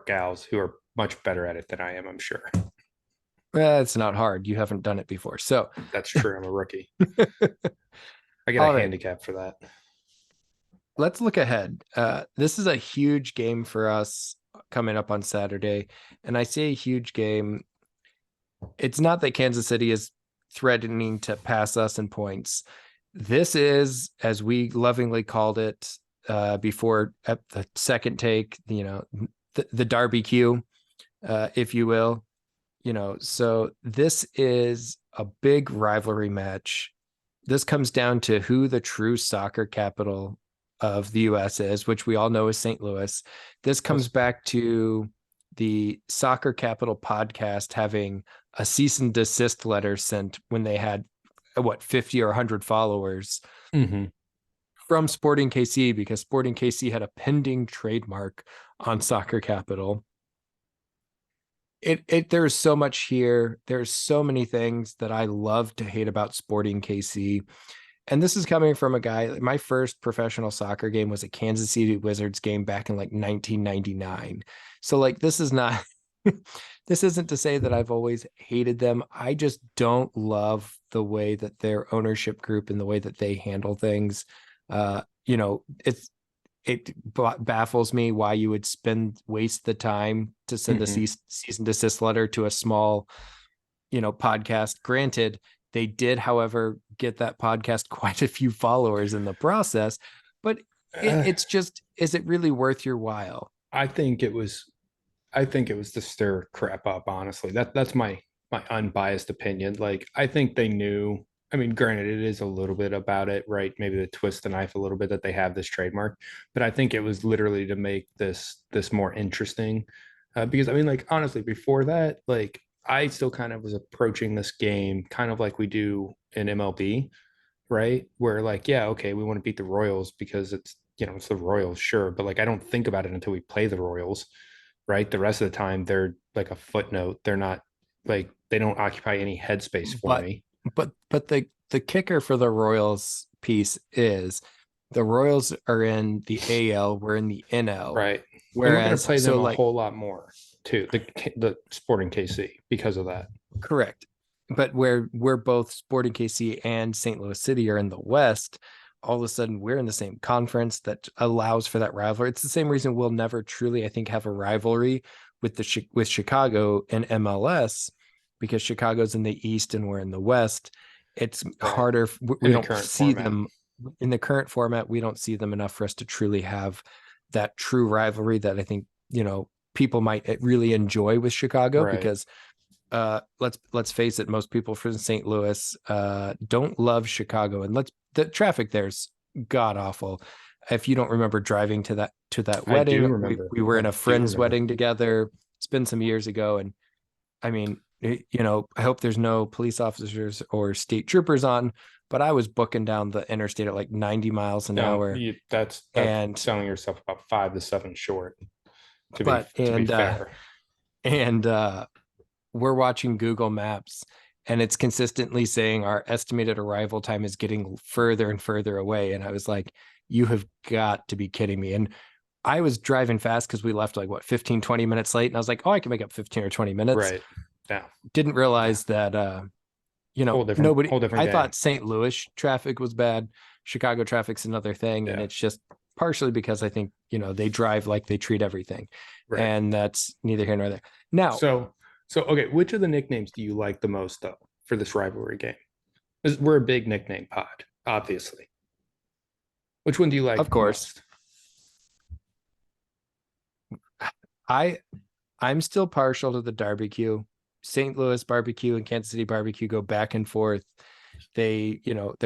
gals who are much better at it than I am, I'm sure. it's not hard. You haven't done it before. So, That's true. I'm a rookie. I get a all right, handicap for that. let's look ahead. This is a huge game for us coming up on Saturday. And I say a huge game. It's not that Kansas City is threatening to pass us in points. This is, as we lovingly called it before at the second take, the Darby Q, if you will. So this is a big rivalry match. This comes down to who the true soccer capital of the US is, which we all know is St. Louis. This comes back to the Soccer Capital podcast having a cease and desist letter sent when they had 50 or 100 followers Mm-hmm. from Sporting KC, because Sporting KC had a pending trademark on Soccer Capital. There's so much here. There's so many things that I love to hate about Sporting KC. And this is coming from a guy. My first professional soccer game was a Kansas City Wizards game back in like 1999. So like this is not this isn't to say that I've always hated them. I just don't love the way that their ownership group and the way that they handle things. It baffles me why you would waste the time to send a Mm-hmm. cease and desist letter to a small, podcast. Granted, they did, however, get that podcast quite a few followers in the process, but it's just, is it really worth your while? I think it was I think it was to stir crap up, honestly. That's my unbiased opinion. Like, I think they knew. I mean, granted, it is a little bit about it, right? Maybe to twist the knife a little bit that they have this trademark, but I think it was literally to make this more interesting. Because I mean, like, honestly, before that, like, I still kind of was approaching this game kind of like we do in MLB, right? Where, like, yeah, okay, we want to beat the Royals because it's the Royals, sure, but like I don't think about it until we play the Royals, right? The rest of the time they're like a footnote. They're not, like, they don't occupy any headspace for But me. the kicker for the Royals piece is the Royals are in the AL, we're in the NL. Right. And we're going to Whereas, play them so a like, whole lot more too. The Sporting KC because of that. correct. But where we're both Sporting KC and St. Louis City are in the West, all of a sudden we're in the same conference that allows for that rivalry. It's the same reason we'll never truly, I think, have a rivalry with Chicago and MLS, because Chicago's in the East and we're in the West. It's Right. harder. In We the don't current see format. them in the current format. We don't see them enough for us to truly have that true rivalry that I think, people might really enjoy with Chicago, Right. because let's face it, most people from St. Louis don't love Chicago, and the traffic there's god awful. If you don't remember driving to that I do wedding, remember. we were I in a do friend's remember. wedding together. It's been some years ago, and I mean, I hope there's no police officers or state troopers on, but I was booking down the interstate at like 90 miles an No, hour, that's and selling yourself about 5 to 7 short, to be but to be and fair. and we're watching Google Maps, and it's consistently saying our estimated arrival time is getting further and further away. And I was like, you have got to be kidding me. And I was driving fast because we left like 15, 20 minutes late. And I was like, oh, I can make up 15 or 20 minutes. Right. Now, Didn't yeah. realize that, Whole different I game. thought St. Louis traffic was bad. Chicago traffic's another thing. And Yeah. it's just partially because I think, they drive like they treat everything. Right. And that's neither here nor there. Now, So, okay, which of the nicknames do you like the most though for this rivalry game? 'Cause we're a big nickname pod, obviously. Which one do you of like the course, most? I I'm still partial to the barbecue. St. Louis barbecue and Kansas City barbecue go back and forth. There's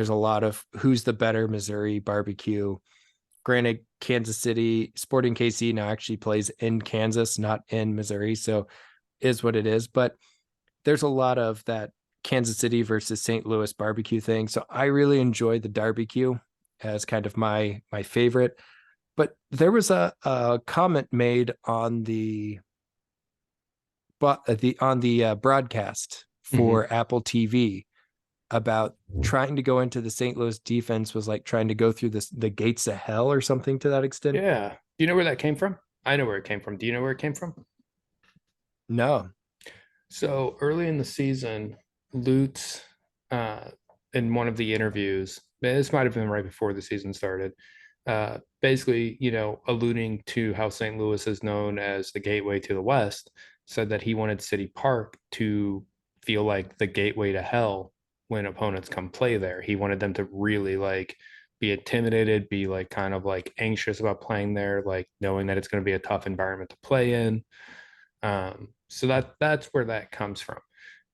a lot of who's the better Missouri barbecue. Granted, Kansas City Sporting KC now actually plays in Kansas, not in Missouri. So is what it is. But there's a lot of that Kansas City versus St. Louis barbecue thing. So I really enjoy the barbecue as kind of my favorite. But there was a comment made on the broadcast Mhm. for Apple TV about trying to go into the St. Louis defense was like trying to go through the gates of hell or something to that extent. Yeah. Do you know where that came from? I know where it came from. Do you know where it came from? No. So early in the season, Lutz, uh, in one of the interviews, this might have been right before the season started, basically, alluding to how St. Louis is known as the gateway to the West, said that he wanted City Park to feel like the gateway to hell when opponents come play there. He wanted them to really like be intimidated, be like kind of like anxious about playing there, like knowing that it's going to be a tough environment to play in. So that's where that comes from.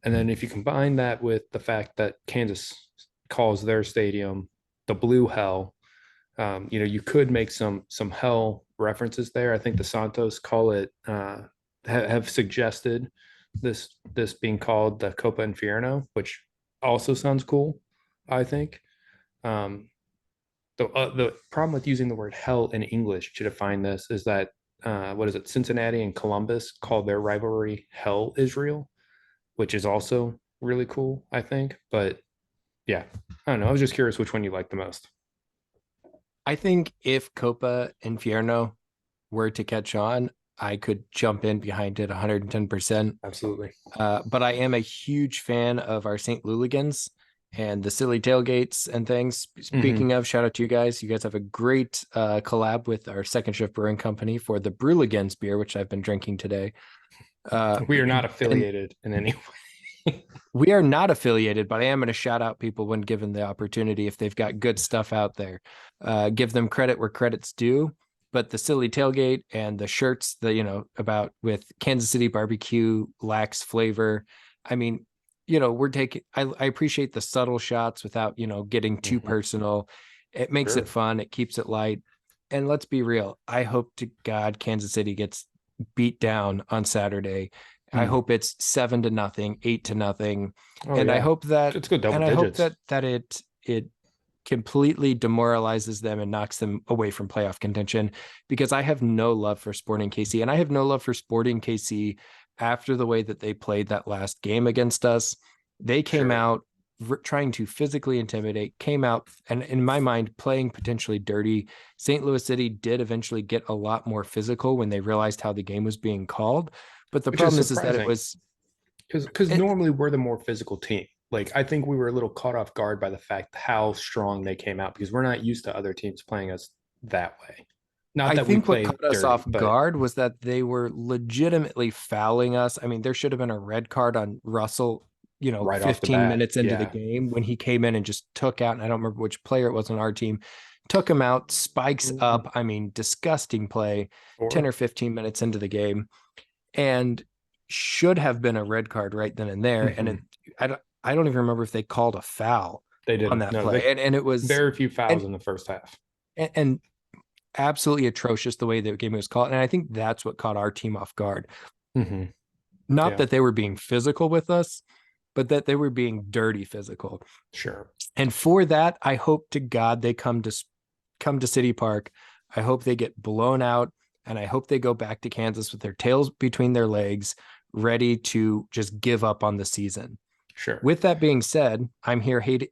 And then if you combine that with the fact that Kansas calls their stadium the Blue Hell, you could make some hell references there. I think the Santos call it have suggested this being called the Copa Infierno, which also sounds cool. I think. Um, the problem with using the word hell in English to define this is that what is it? Cincinnati and Columbus call their rivalry Hell Israel, which is also really cool, I think. But yeah, I don't know. I was just curious which one you like the most. I think if Copa Infierno were to catch on, I could jump in behind it 110%. Absolutely. But I am a huge fan of our St. Luligans and the silly tailgates and things. Hmm. Speaking of, shout out to you guys. You guys have a great collab with our Second Shift Brewing Company for the Bruligans beer, which I've been drinking today. Uh, We are not and affiliated in any way. we are not affiliated, but I am going to shout out people when given the opportunity if they've got good stuff out there. Give them credit where credit's due. But the silly tailgate and the shirts that about with Kansas City barbecue lacks flavor. I mean, we're taking. I appreciate the subtle shots without getting too Hmm. personal. It makes it Sure. fun. It keeps it light. And let's be real. I hope to God Kansas City gets beat down on Saturday. I Mm. hope it's 7-0, 8-0, Oh and I yeah, hope that let's go double and I hope digits. that it completely demoralizes them and knocks them away from playoff contention because I have no love for Sporting KC and I have no love for Sporting KC after the way that they played that last game against us. They came Sure. out trying to physically intimidate, came out and in my mind playing potentially dirty. St. Louis City did eventually get a lot more physical when they realized how the game was being called. But the Which is problem is that it surprising was because it, normally we're the more physical team. Like I think we were a little caught off guard by the fact how strong they came out because we're not used to other teams playing us that way. Not I that we think what play caught us dirty, off but guard was that they were legitimately fouling us. I mean, there should have been a red card on Russell, right off the 15 bat, minutes into the yeah. game when he came in and just took out, and I don't remember which player it was on our team, took him out, spikes up. I mean, disgusting play, 10 Or or 15 minutes into the game, and should have been a red card right then and there. And mhm. I don't even remember if they called a foul They on didn't. that No, play. they And it was, very few fouls and, in the first half. and absolutely atrocious the way the game was called. And I think that's what caught our team off guard. Hmm. Not Yeah, that they were being physical with us, but that they were being dirty physical. sure. And for that, I hope to God they come to City Park. I hope they get blown out, and I hope they go back to Kansas with their tails between their legs, ready to just give up on the season. Sure. With that being said, I'm here hating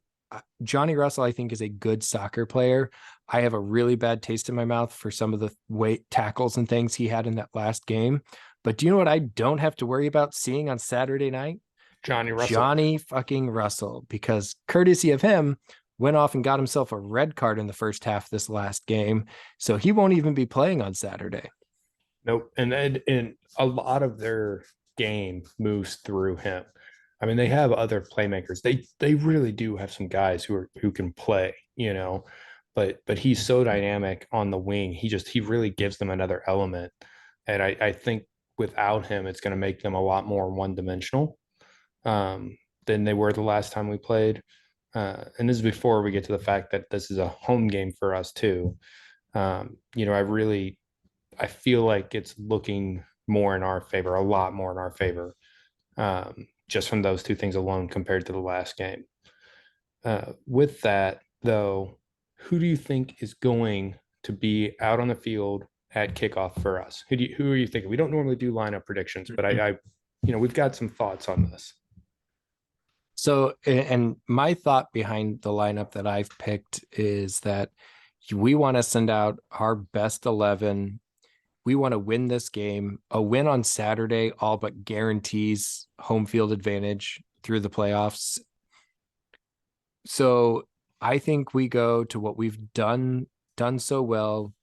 Johnny Russell. I think is a good soccer player. I have a really bad taste in my mouth for some of the weight tackles and things he had in that last game. But do you know what I don't have to worry about seeing on Saturday night? Johnny Russell. Johnny fucking Russell, because courtesy of him, went off and got himself a red card in the first half of this last game. So he won't even be playing on Saturday. Nope. And a lot of their game moves through him. I mean, they have other playmakers. They really do have some guys who can play, but he's so dynamic on the wing. He really gives them another element. And I think without him, it's going to make them a lot more one dimensional than they were the last time we played. And this is before we get to the fact that this is a home game for us too. I feel like it's looking more in our favor, a lot more in our favor, just from those two things alone compared to the last game. With that, though, who do you think is going to be out on the field at kickoff for us? Who are you thinking? We don't normally do lineup predictions, but we've got some thoughts on this. So, and my thought behind the lineup that I've picked is that we want to send out our best 11. We want to win this game. A win on Saturday all but guarantees home field advantage through the playoffs. So I think we go to what we've done so well,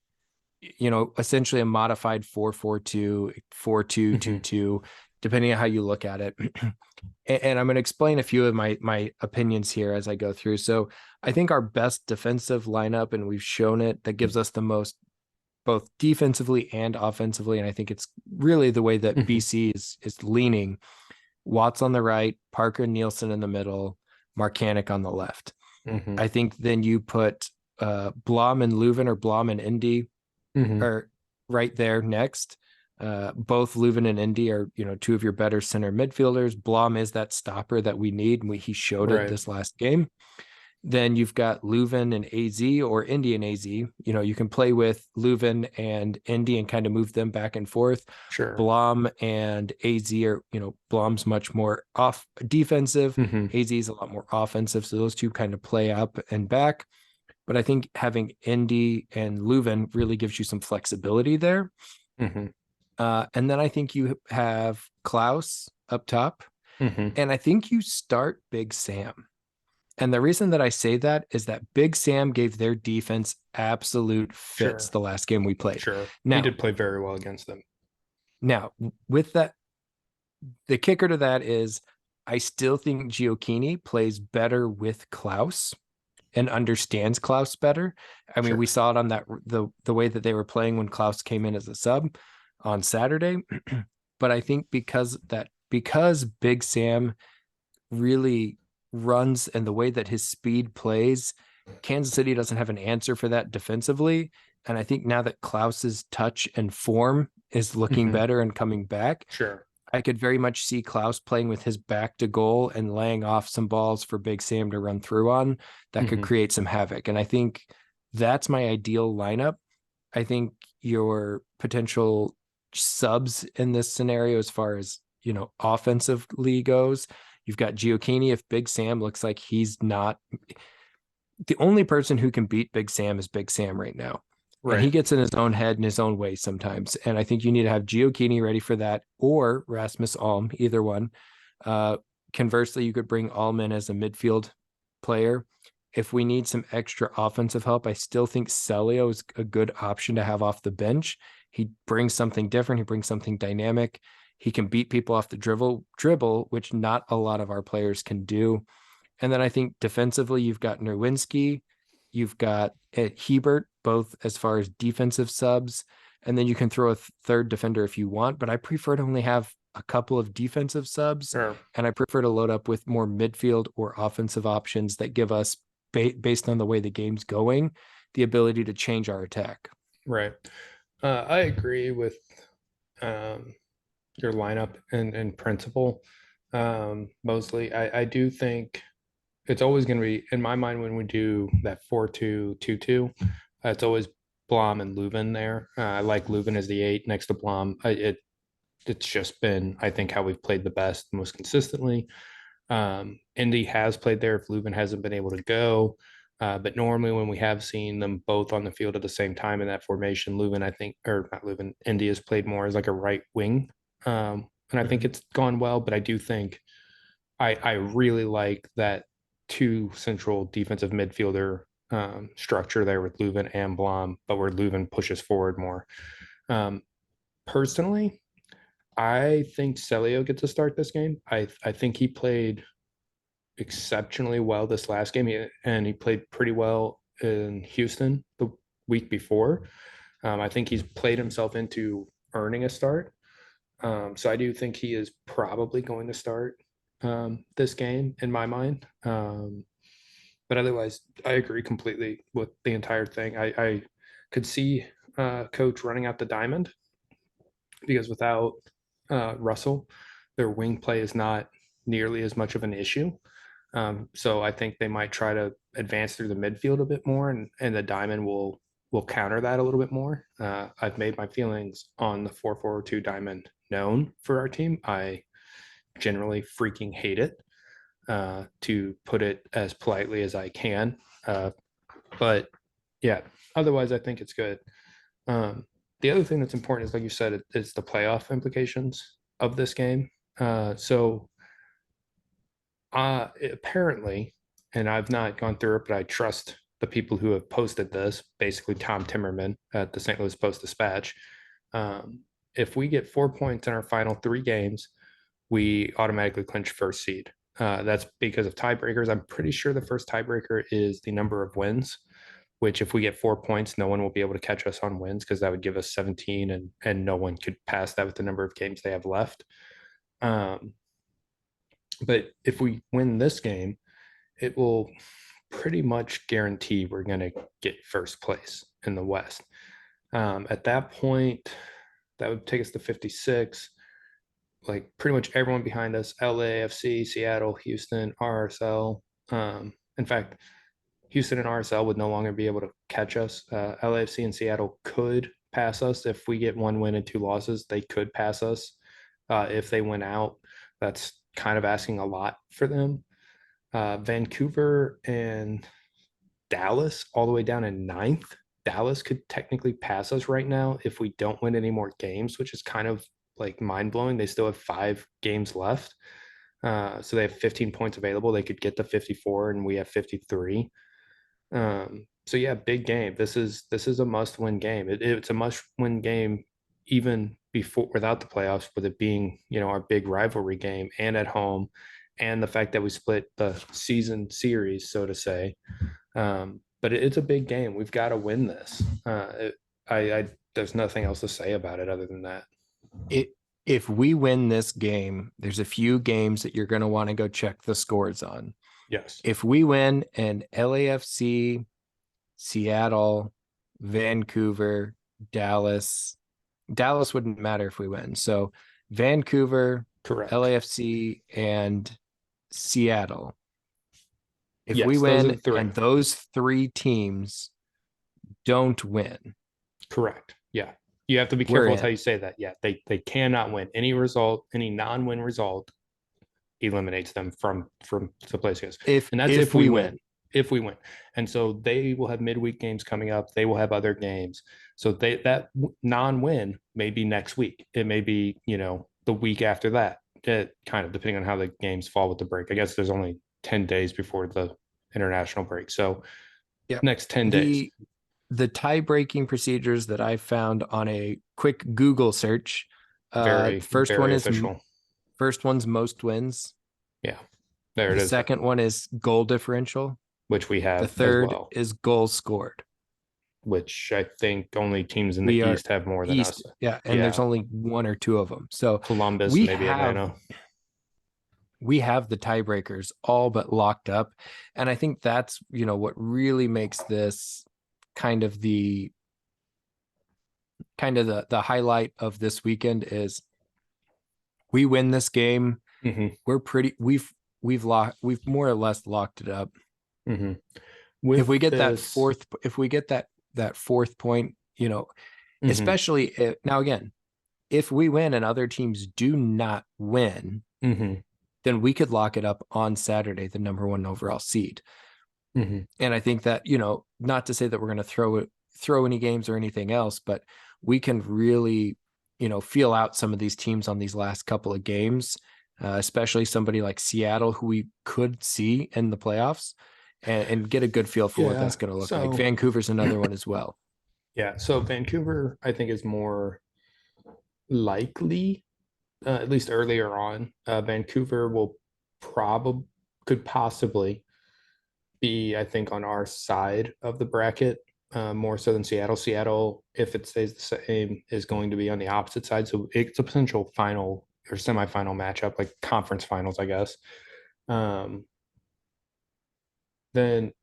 essentially a modified 4-4-2, 4-2-2-2, depending on how you look at it. And I'm going to explain a few of my opinions here as I go through. So I think our best defensive lineup, and we've shown it, that gives us the most both defensively and offensively. And I think it's really the way that Mm-hmm. BC is leaning. Watts on the right, Parker and Nielsen in the middle, Marcanic on the left. Mm-hmm. I think then you put Blom and Leuven, or Blom and Indy Mm-hmm. are right there next. Both Leuven and Indy are, two of your better center midfielders. Blom is that stopper that we need. He showed it Right. this last game. Then you've got Leuven and AZ, or Indy and AZ. You can play with Leuven and Indy and kind of move them back and forth. Sure. Blom and AZ are, Blom's much more off defensive. Mm-hmm. AZ is a lot more offensive. So those two kind of play up and back. But I think having Indy and Leuven really gives you some flexibility there. Mm-hmm. And then I think you have Klaus up top. Mm-hmm. And I think you start Big Sam. And the reason that I say that is that Big Sam gave their defense absolute fits Sure. the last game we played. Sure. He Now, did play very well against them. now with that, the kicker to that is I still think Giochini plays better with Klaus and understands Klaus better. I mean, we Sure. saw it on the way that they were playing when Klaus came in as a sub on Saturday. But I think because Big Sam really runs and the way that his speed plays, Kansas City doesn't have an answer for that defensively. And I think now that Klaus's touch and form is looking Mm-hmm. better and coming back, Sure. I could very much see Klaus playing with his back to goal and laying off some balls for Big Sam to run through on that could Mm-hmm. create some havoc. And I think that's my ideal lineup. I think your potential subs in this scenario, as far as, offensively goes, you've got Giochini. If Big Sam looks like he's not, the only person who can beat Big Sam is Big Sam right now. And he Right. gets in his own head and his own way sometimes. And I think you need to have Giochini ready for that, or Rasmus Alm, either one. Uh, Conversely, you could bring Alm in as a midfield player. If we need some extra offensive help, I still think Celio is a good option to have off the bench. He brings something different. He brings something dynamic. He can beat people off the dribble, which not a lot of our players can do. And then I think defensively, you've got Nerwinski, you've got Hebert, both as far as defensive subs. And then you can throw a third defender if you want, but I prefer to only have a couple of defensive subs. Sure. And I prefer to load up with more midfield or offensive options that give us, based on the way the game's going, the ability to change our attack. Right. I agree with um, your lineup in principle. Mostly, I do think it's always going to be in my mind when we do that 4-2-2-2. It's always Blom and Leuven there. I like Leuven as the 8 next to Blom. It's just been, I think, how we've played the best, most consistently. Indy has played there if Leuven hasn't been able to go. But normally, when we have seen them both on the field at the same time in that formation, Leuven, I think, or not Leuven, Indy has played more as like a right wing. And I think Mhm. it's gone well, but I do think I really like that two central defensive midfielder structure there with Leuven and Blom, but where Leuven pushes forward more. Um, Personally, I think Celio gets a start this game. I think he played exceptionally well this last game, and he played pretty well in Houston the week before. I think he's played himself into earning a start. So I do think he is probably going to start this game in my mind. But otherwise, I agree completely with the entire thing. I could see coach running out the diamond because without Russell, their wing play is not nearly as much of an issue. So I think they might try to advance through the midfield a bit more, and the diamond will counter that a little bit more. I've made my feelings on the 4-4-2 diamond known for our team. I generally freaking hate it, to put it as politely as I can. But yeah, otherwise I think it's good. Um, the other thing that's important is, like you said, it's the playoff implications of this game. So apparently, and I've not gone through it, but I trust the people who have posted this, basically Tom Timmerman at the St. Louis Post-Dispatch. Um, if we get 4 points in our final 3 games, we automatically clinch first seed. That's because of tiebreakers. I'm pretty sure the first tiebreaker is the number of wins, which if we get 4 points, no one will be able to catch us on wins because that would give us 17, and no one could pass that with the number of games they have left. Um, but if we win this game, it will pretty much guarantee we're going to get first place in the West. At that point, that would take us to 56. Like pretty much everyone behind us: LAFC, Seattle, Houston, RSL. In fact, Houston and RSL would no longer be able to catch us. LAFC and Seattle could pass us if we get 1 win and 2 losses. They could pass us. If they went out, that's kind of asking a lot for them. Vancouver and Dallas all the way down in ninth. Dallas could technically pass us right now if we don't win any more games, which is kind of like mind blowing. They still have 5 games left. So they have 15 points available. They could get to 54 and we have 53. So yeah, big game. This is a must win game. It's a must win game even before, without the playoffs, with it being, our big rivalry game and at home, and the fact that we split the season series, so to say. But it's a big game. We've got to win this. There's nothing else to say about it other than that. It if we win this game, there's a few games that you're going to want to go check the scores on. Yes. If we win and LAFC, Seattle, Vancouver, Dallas wouldn't matter if we win. So Vancouver, Correct. LAFC, and Seattle. If we Yes, those are the win three. and those 3 teams don't win, Correct. Yeah. You have to be we're careful with how in. you say that. Yeah. They cannot win. Any result, any non-win result eliminates them from the places. If And that's if if we we win. win. If we win. And so they will have midweek games coming up. They will have other games. So that non-win may be next week. It may be, the week after that. It kind of depending on how the games fall with the break. I guess there's only 10 days before the international break. So Yeah. next 10 days. The tie-breaking procedures that I found on a quick Google search. Very, First one very is official. first one's most wins. Yeah. There it The is. second one is goal differential. Which we The have as third well, is goals scored. which I think only teams in the We are East have more than us. East, yeah, and there's Yeah. only 1 or 2 of them. So Columbus, we maybe have Atlanta. we have the tiebreakers all but locked up, and I think that's what really makes this kind of the the highlight of this weekend is we win this game. Mm-hmm. We're pretty we've more or less locked it up. Mm-hmm. If we With get that this, fourth, if we get that fourth point, mm-hmm. especially now again, if we win and other teams do not win, Mm-hmm. then we could lock it up on Saturday, the number 1 overall seed. Mm-hmm. And I think that, not to say that we're going to throw any games or anything else, but we can really, feel out some of these teams on these last couple of games, especially somebody like Seattle, who we could see in the playoffs, and get a good feel for what Yeah. that's going to look like. So Vancouver's another one as well. yeah. So Vancouver, I think, is more likely, at least earlier on. Vancouver will probably could possibly be, I think, on our side of the bracket, more so than Seattle. Seattle, if it stays the same, is going to be on the opposite side. So it's a potential final or semifinal matchup, like conference finals, I guess. Um, then,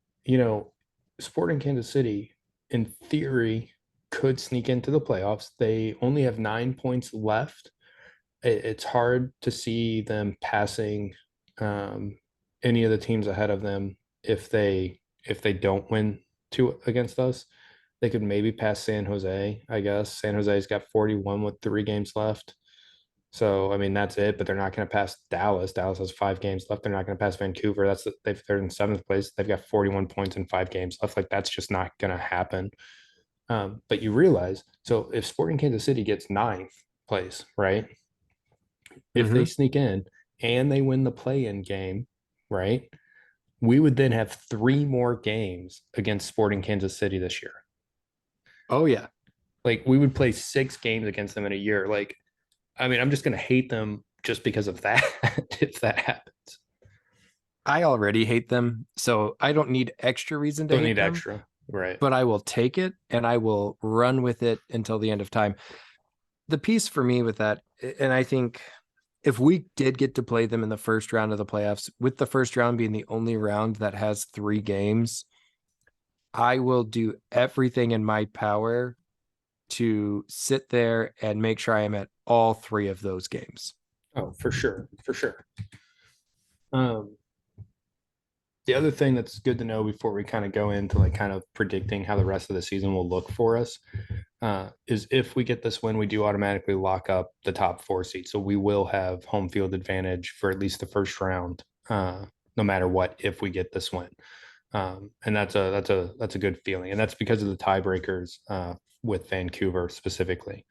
Sporting Kansas City, in theory, could sneak into the playoffs. They only have 9 points left. It's hard to see them passing um, any of the teams ahead of them if they don't win two against us. They could maybe pass San Jose, I guess. San Jose's got 41 with 3 games left. So I mean that's it, but they're not going to pass Dallas. Dallas has 5 games left. They're not going to pass Vancouver. They're in seventh place. They've got 41 points in 5 games left. Like that's just not going to happen. But you realize, so if Sporting Kansas City gets ninth place, right? If they Mm-hmm. sneak in and they win the play-in game, right? We would then have 3 more games against Sporting Kansas City this year. Oh yeah. Like we would play 6 games against them in a year. Like, I mean, I'm just gonna hate them just because of that if that happens. I already hate them, so I don't need extra reason to Don't hate need them, extra. Right. but I will take it and I will run with it until the end of time. The piece for me with that, and I think if we did get to play them in the first round of the playoffs, with the first round being the only round that has 3 games, I will do everything in my power to sit there and make sure I am at all 3 of those games. Oh, for sure. For sure. Um, the other thing that's good to know before we kind of go into like kind of predicting how the rest of the season will look for us is if we get this win, we do automatically lock up the top 4 seats. So we will have home field advantage for at least the first round, no matter what, if we get this win. And that's a good feeling, and that's because of the tiebreakers with Vancouver specifically.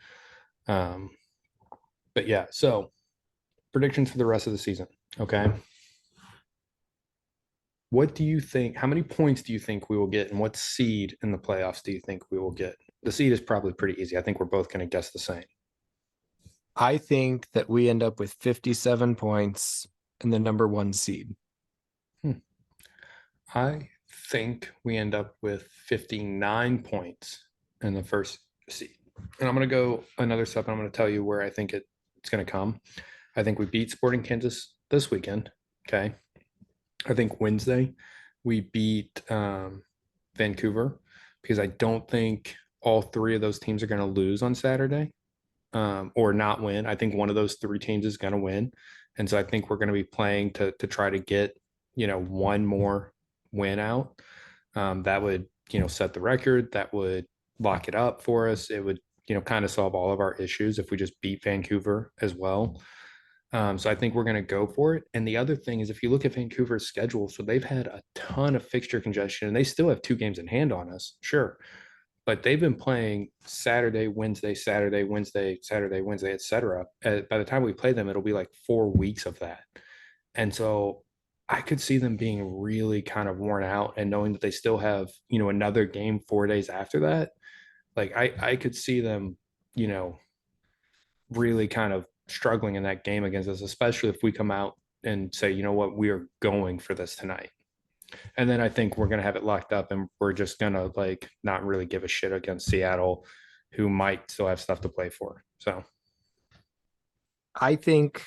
Um, but yeah, so predictions for the rest of the season. Okay, what do you think? How many points do you think we will get, and what seed in the playoffs do you think we will get? The seed is probably pretty easy. I think we're both going to guess the same. I think that we end up with 57 points and the number 1 seed. Hmm. I think we end up with 59 points in the first seed. And I'm going to go another step. I'm going to tell you where I think it's going to come. I think we beat Sporting Kansas this weekend. Okay. I think Wednesday we beat Vancouver because I don't think all 3 of those teams are going to lose on Saturday or not win. I think one of those 3 teams is going to win. And so I think we're going to be playing to try to get, one more win out. That would, set the record. That would lock it up for us. It would, kind of solve all of our issues if we just beat Vancouver as well. So I think we're going to go for it. And the other thing is, if you look at Vancouver's schedule, so they've had a ton of fixture congestion, and they still have 2 games in hand on us, sure, but they've been playing Saturday, Wednesday, Saturday, Wednesday, Saturday, Wednesday, etc. By the time we play them, it'll be like 4 weeks of that, and so I could see them being really kind of worn out, and knowing that they still have another game 4 days after that. Like I could see them, you know, really kind of struggling in that game against us, especially if we come out and say, you know what, we are going for this tonight. And then I think we're going to have it locked up and we're just going to like not really give a shit against Seattle, who might still have stuff to play for. So, I think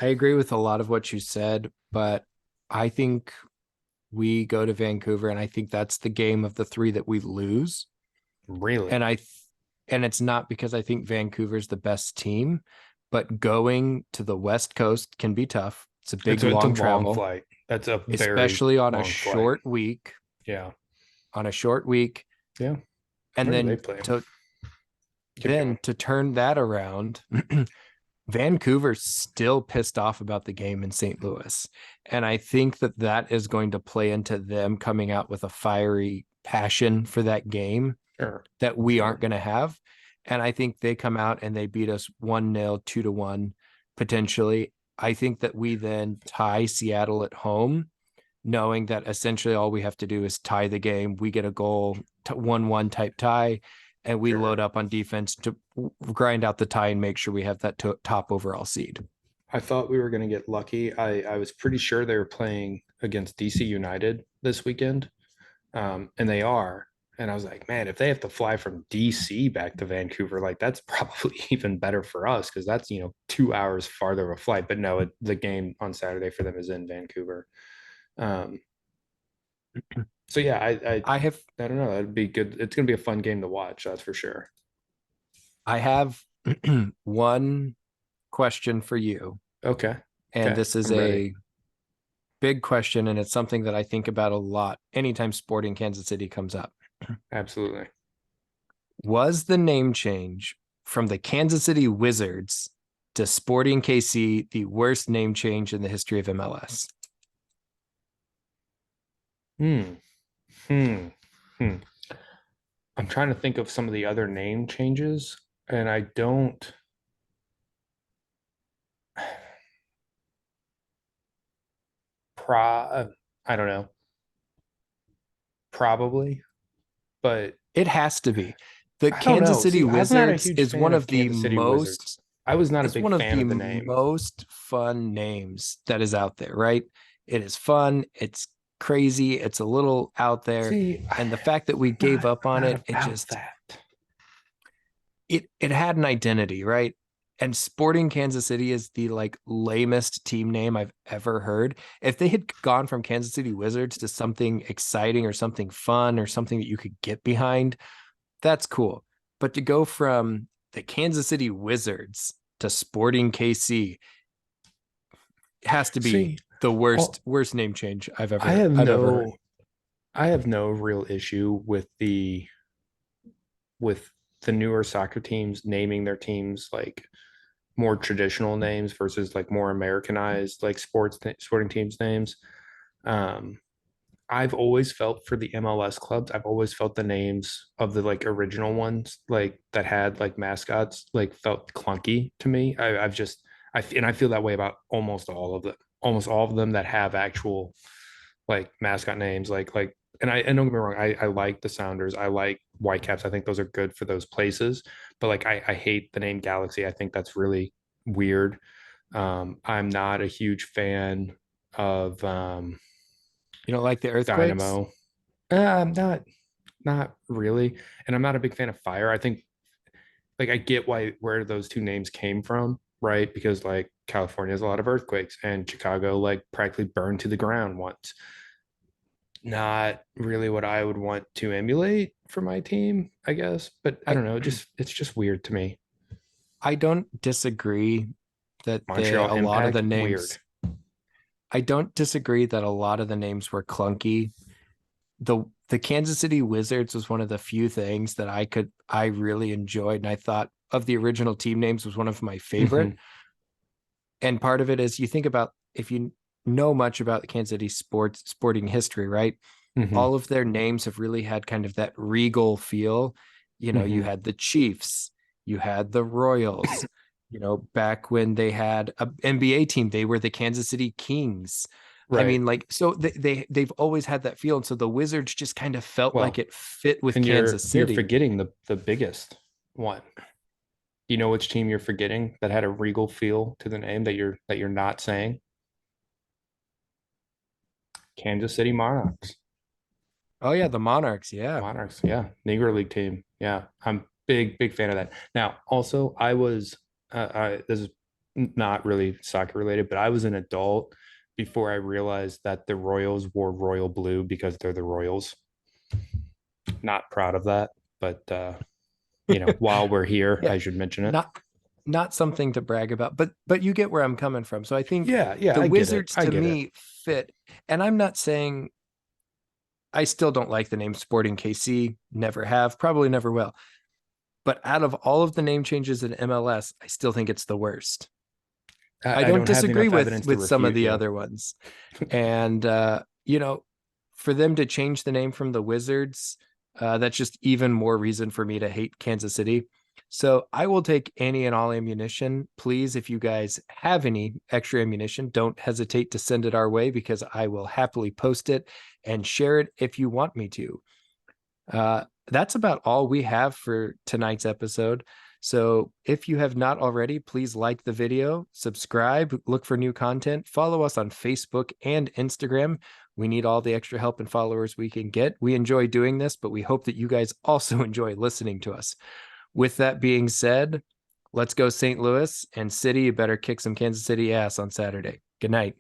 I agree with a lot of what you said, but I think we go to Vancouver and I think that's the game of the 3 that we lose. really, And and it's not because I think Vancouver's the best team, but going to the West Coast can be tough. It's a big it's a long long travel, flight. That's a very especially on a long flight. short week, Yeah. on a short week. Yeah. And Where do they then play? Keep going. to turn that around, Vancouver's still pissed off about the game in St. Louis. And I think that that is going to play into them coming out with a fiery passion for that game Sure. that we aren't Sure. going to have. And I think they come out and they beat us 1-0, 2-1, potentially. I think that we then tie Seattle at home, knowing that essentially all we have to do is tie the game. We get a goal, 1-1 type tie, and we Sure. load up on defense to grind out the tie and make sure we have that top overall seed. I thought we were going to get lucky. I was pretty sure they were playing against DC United this weekend, and they are. And I was like, man, if they have to fly from DC back to Vancouver, like that's probably even better for us because that's 2 hours farther of a flight. But no, the game on Saturday for them is in Vancouver. Um, So yeah, I have I don't know. It'd be good. It's gonna be a fun game to watch. That's for sure. I have one question for you, Okay. and Okay. this is I'm ready. a big question, and it's something that I think about a lot anytime Sporting Kansas City comes up. Absolutely. Was the name change from the Kansas City Wizards to Sporting KC the worst name change in the history of MLS? Hmm. Hmm. Hmm. I'm trying to think of some of the other name changes, and I don't. I don't know. Probably, but It has to be. The I don't Kansas know. City See, I'm not a Wizards huge is fan one of of the Kansas City Wizards. most I was not a it's big one of fan the of the name. most fun names that is out there, right? It is fun, it's crazy, it's a little out there. See, And the fact that we gave not up on not it, about that. it had an identity, right? And Sporting Kansas City is the like lamest team name I've ever heard. If they had gone from Kansas City Wizards to something exciting or something fun or something that you could get behind, that's cool. But to go from the Kansas City Wizards to Sporting KC has to be See, the all, worst name change I have I've ever heard. no I have no real issue with with the newer soccer teams naming their teams like more traditional names versus like more Americanized like sporting teams names. Um, I've always felt for the MLS clubs, I've always felt the names of the like original ones like that had like mascots like felt clunky to me. I've just and I feel that way about almost all of them. Almost all of them that have actual like mascot names and don't get me wrong, I like the Sounders, I like Whitecaps, I think those are good for those places, but like I hate the name Galaxy. I think that's really weird. I'm not a huge fan of You don't like the earthquakes? Dynamo. I'm not really, and I'm not a big fan of Fire. I think like I get where those two names came from, right? Because like California has a lot of earthquakes, and Chicago like practically burned to the ground once. Not really what I would want to emulate for my team, I guess. But I I don't know, just it's just weird to me. I don't disagree that Montreal a lot of the Impact, weird. names I don't disagree that a lot of the names were clunky. The Kansas City Wizards was one of the few things that I really enjoyed, and I thought of the original team names was one of my favorite. Hmm. And part of it is you think about if you know much about the Kansas City sporting history, right? Hmm. All of their names have really had kind of that regal feel. You know, you Hmm. had the Chiefs, you had the Royals, you know, back when they had a NBA team, they were the Kansas City Kings. I Right. mean, like, so they've always had that feel. And so the Wizards just kind of felt like Well, it fit with and Kansas you're City. forgetting the biggest one. You know which team you're forgetting that had a regal feel to the name that you're not saying? Kansas City Monarchs. Oh yeah, the Monarchs, yeah. Monarchs, yeah, Negro League team. Yeah, I'm big fan of that. Now, also, this is not really soccer related, but I was an adult before I realized that the Royals wore royal blue because they're the Royals. Not proud of that, but while we're here, Yeah. I should mention it. Not something to brag about, but you get where I'm coming from. So I think Yeah, yeah, the I get it. Wizards I to get it. me fit. And I'm not saying I still don't like the name Sporting KC, never have, probably never will. But out of all of the name changes in MLS, I still think it's the worst. I I don't don't have disagree enough evidence to with some of refute the you. other ones. And you know, for them to change the name from the Wizards, that's just even more reason for me to hate Kansas City. So I will take any and all ammunition. Please, if you guys have any extra ammunition, don't hesitate to send it our way because I will happily post it and share it if you want me to. That's about all we have for tonight's episode. So if you have not already, please like the video, subscribe, look for new content, follow us on Facebook and Instagram. We need all the extra help and followers we can get. We enjoy doing this, but we hope that you guys also enjoy listening to us. With that being said, let's go St. Louis and City. You better kick some Kansas City ass on Saturday. Good night.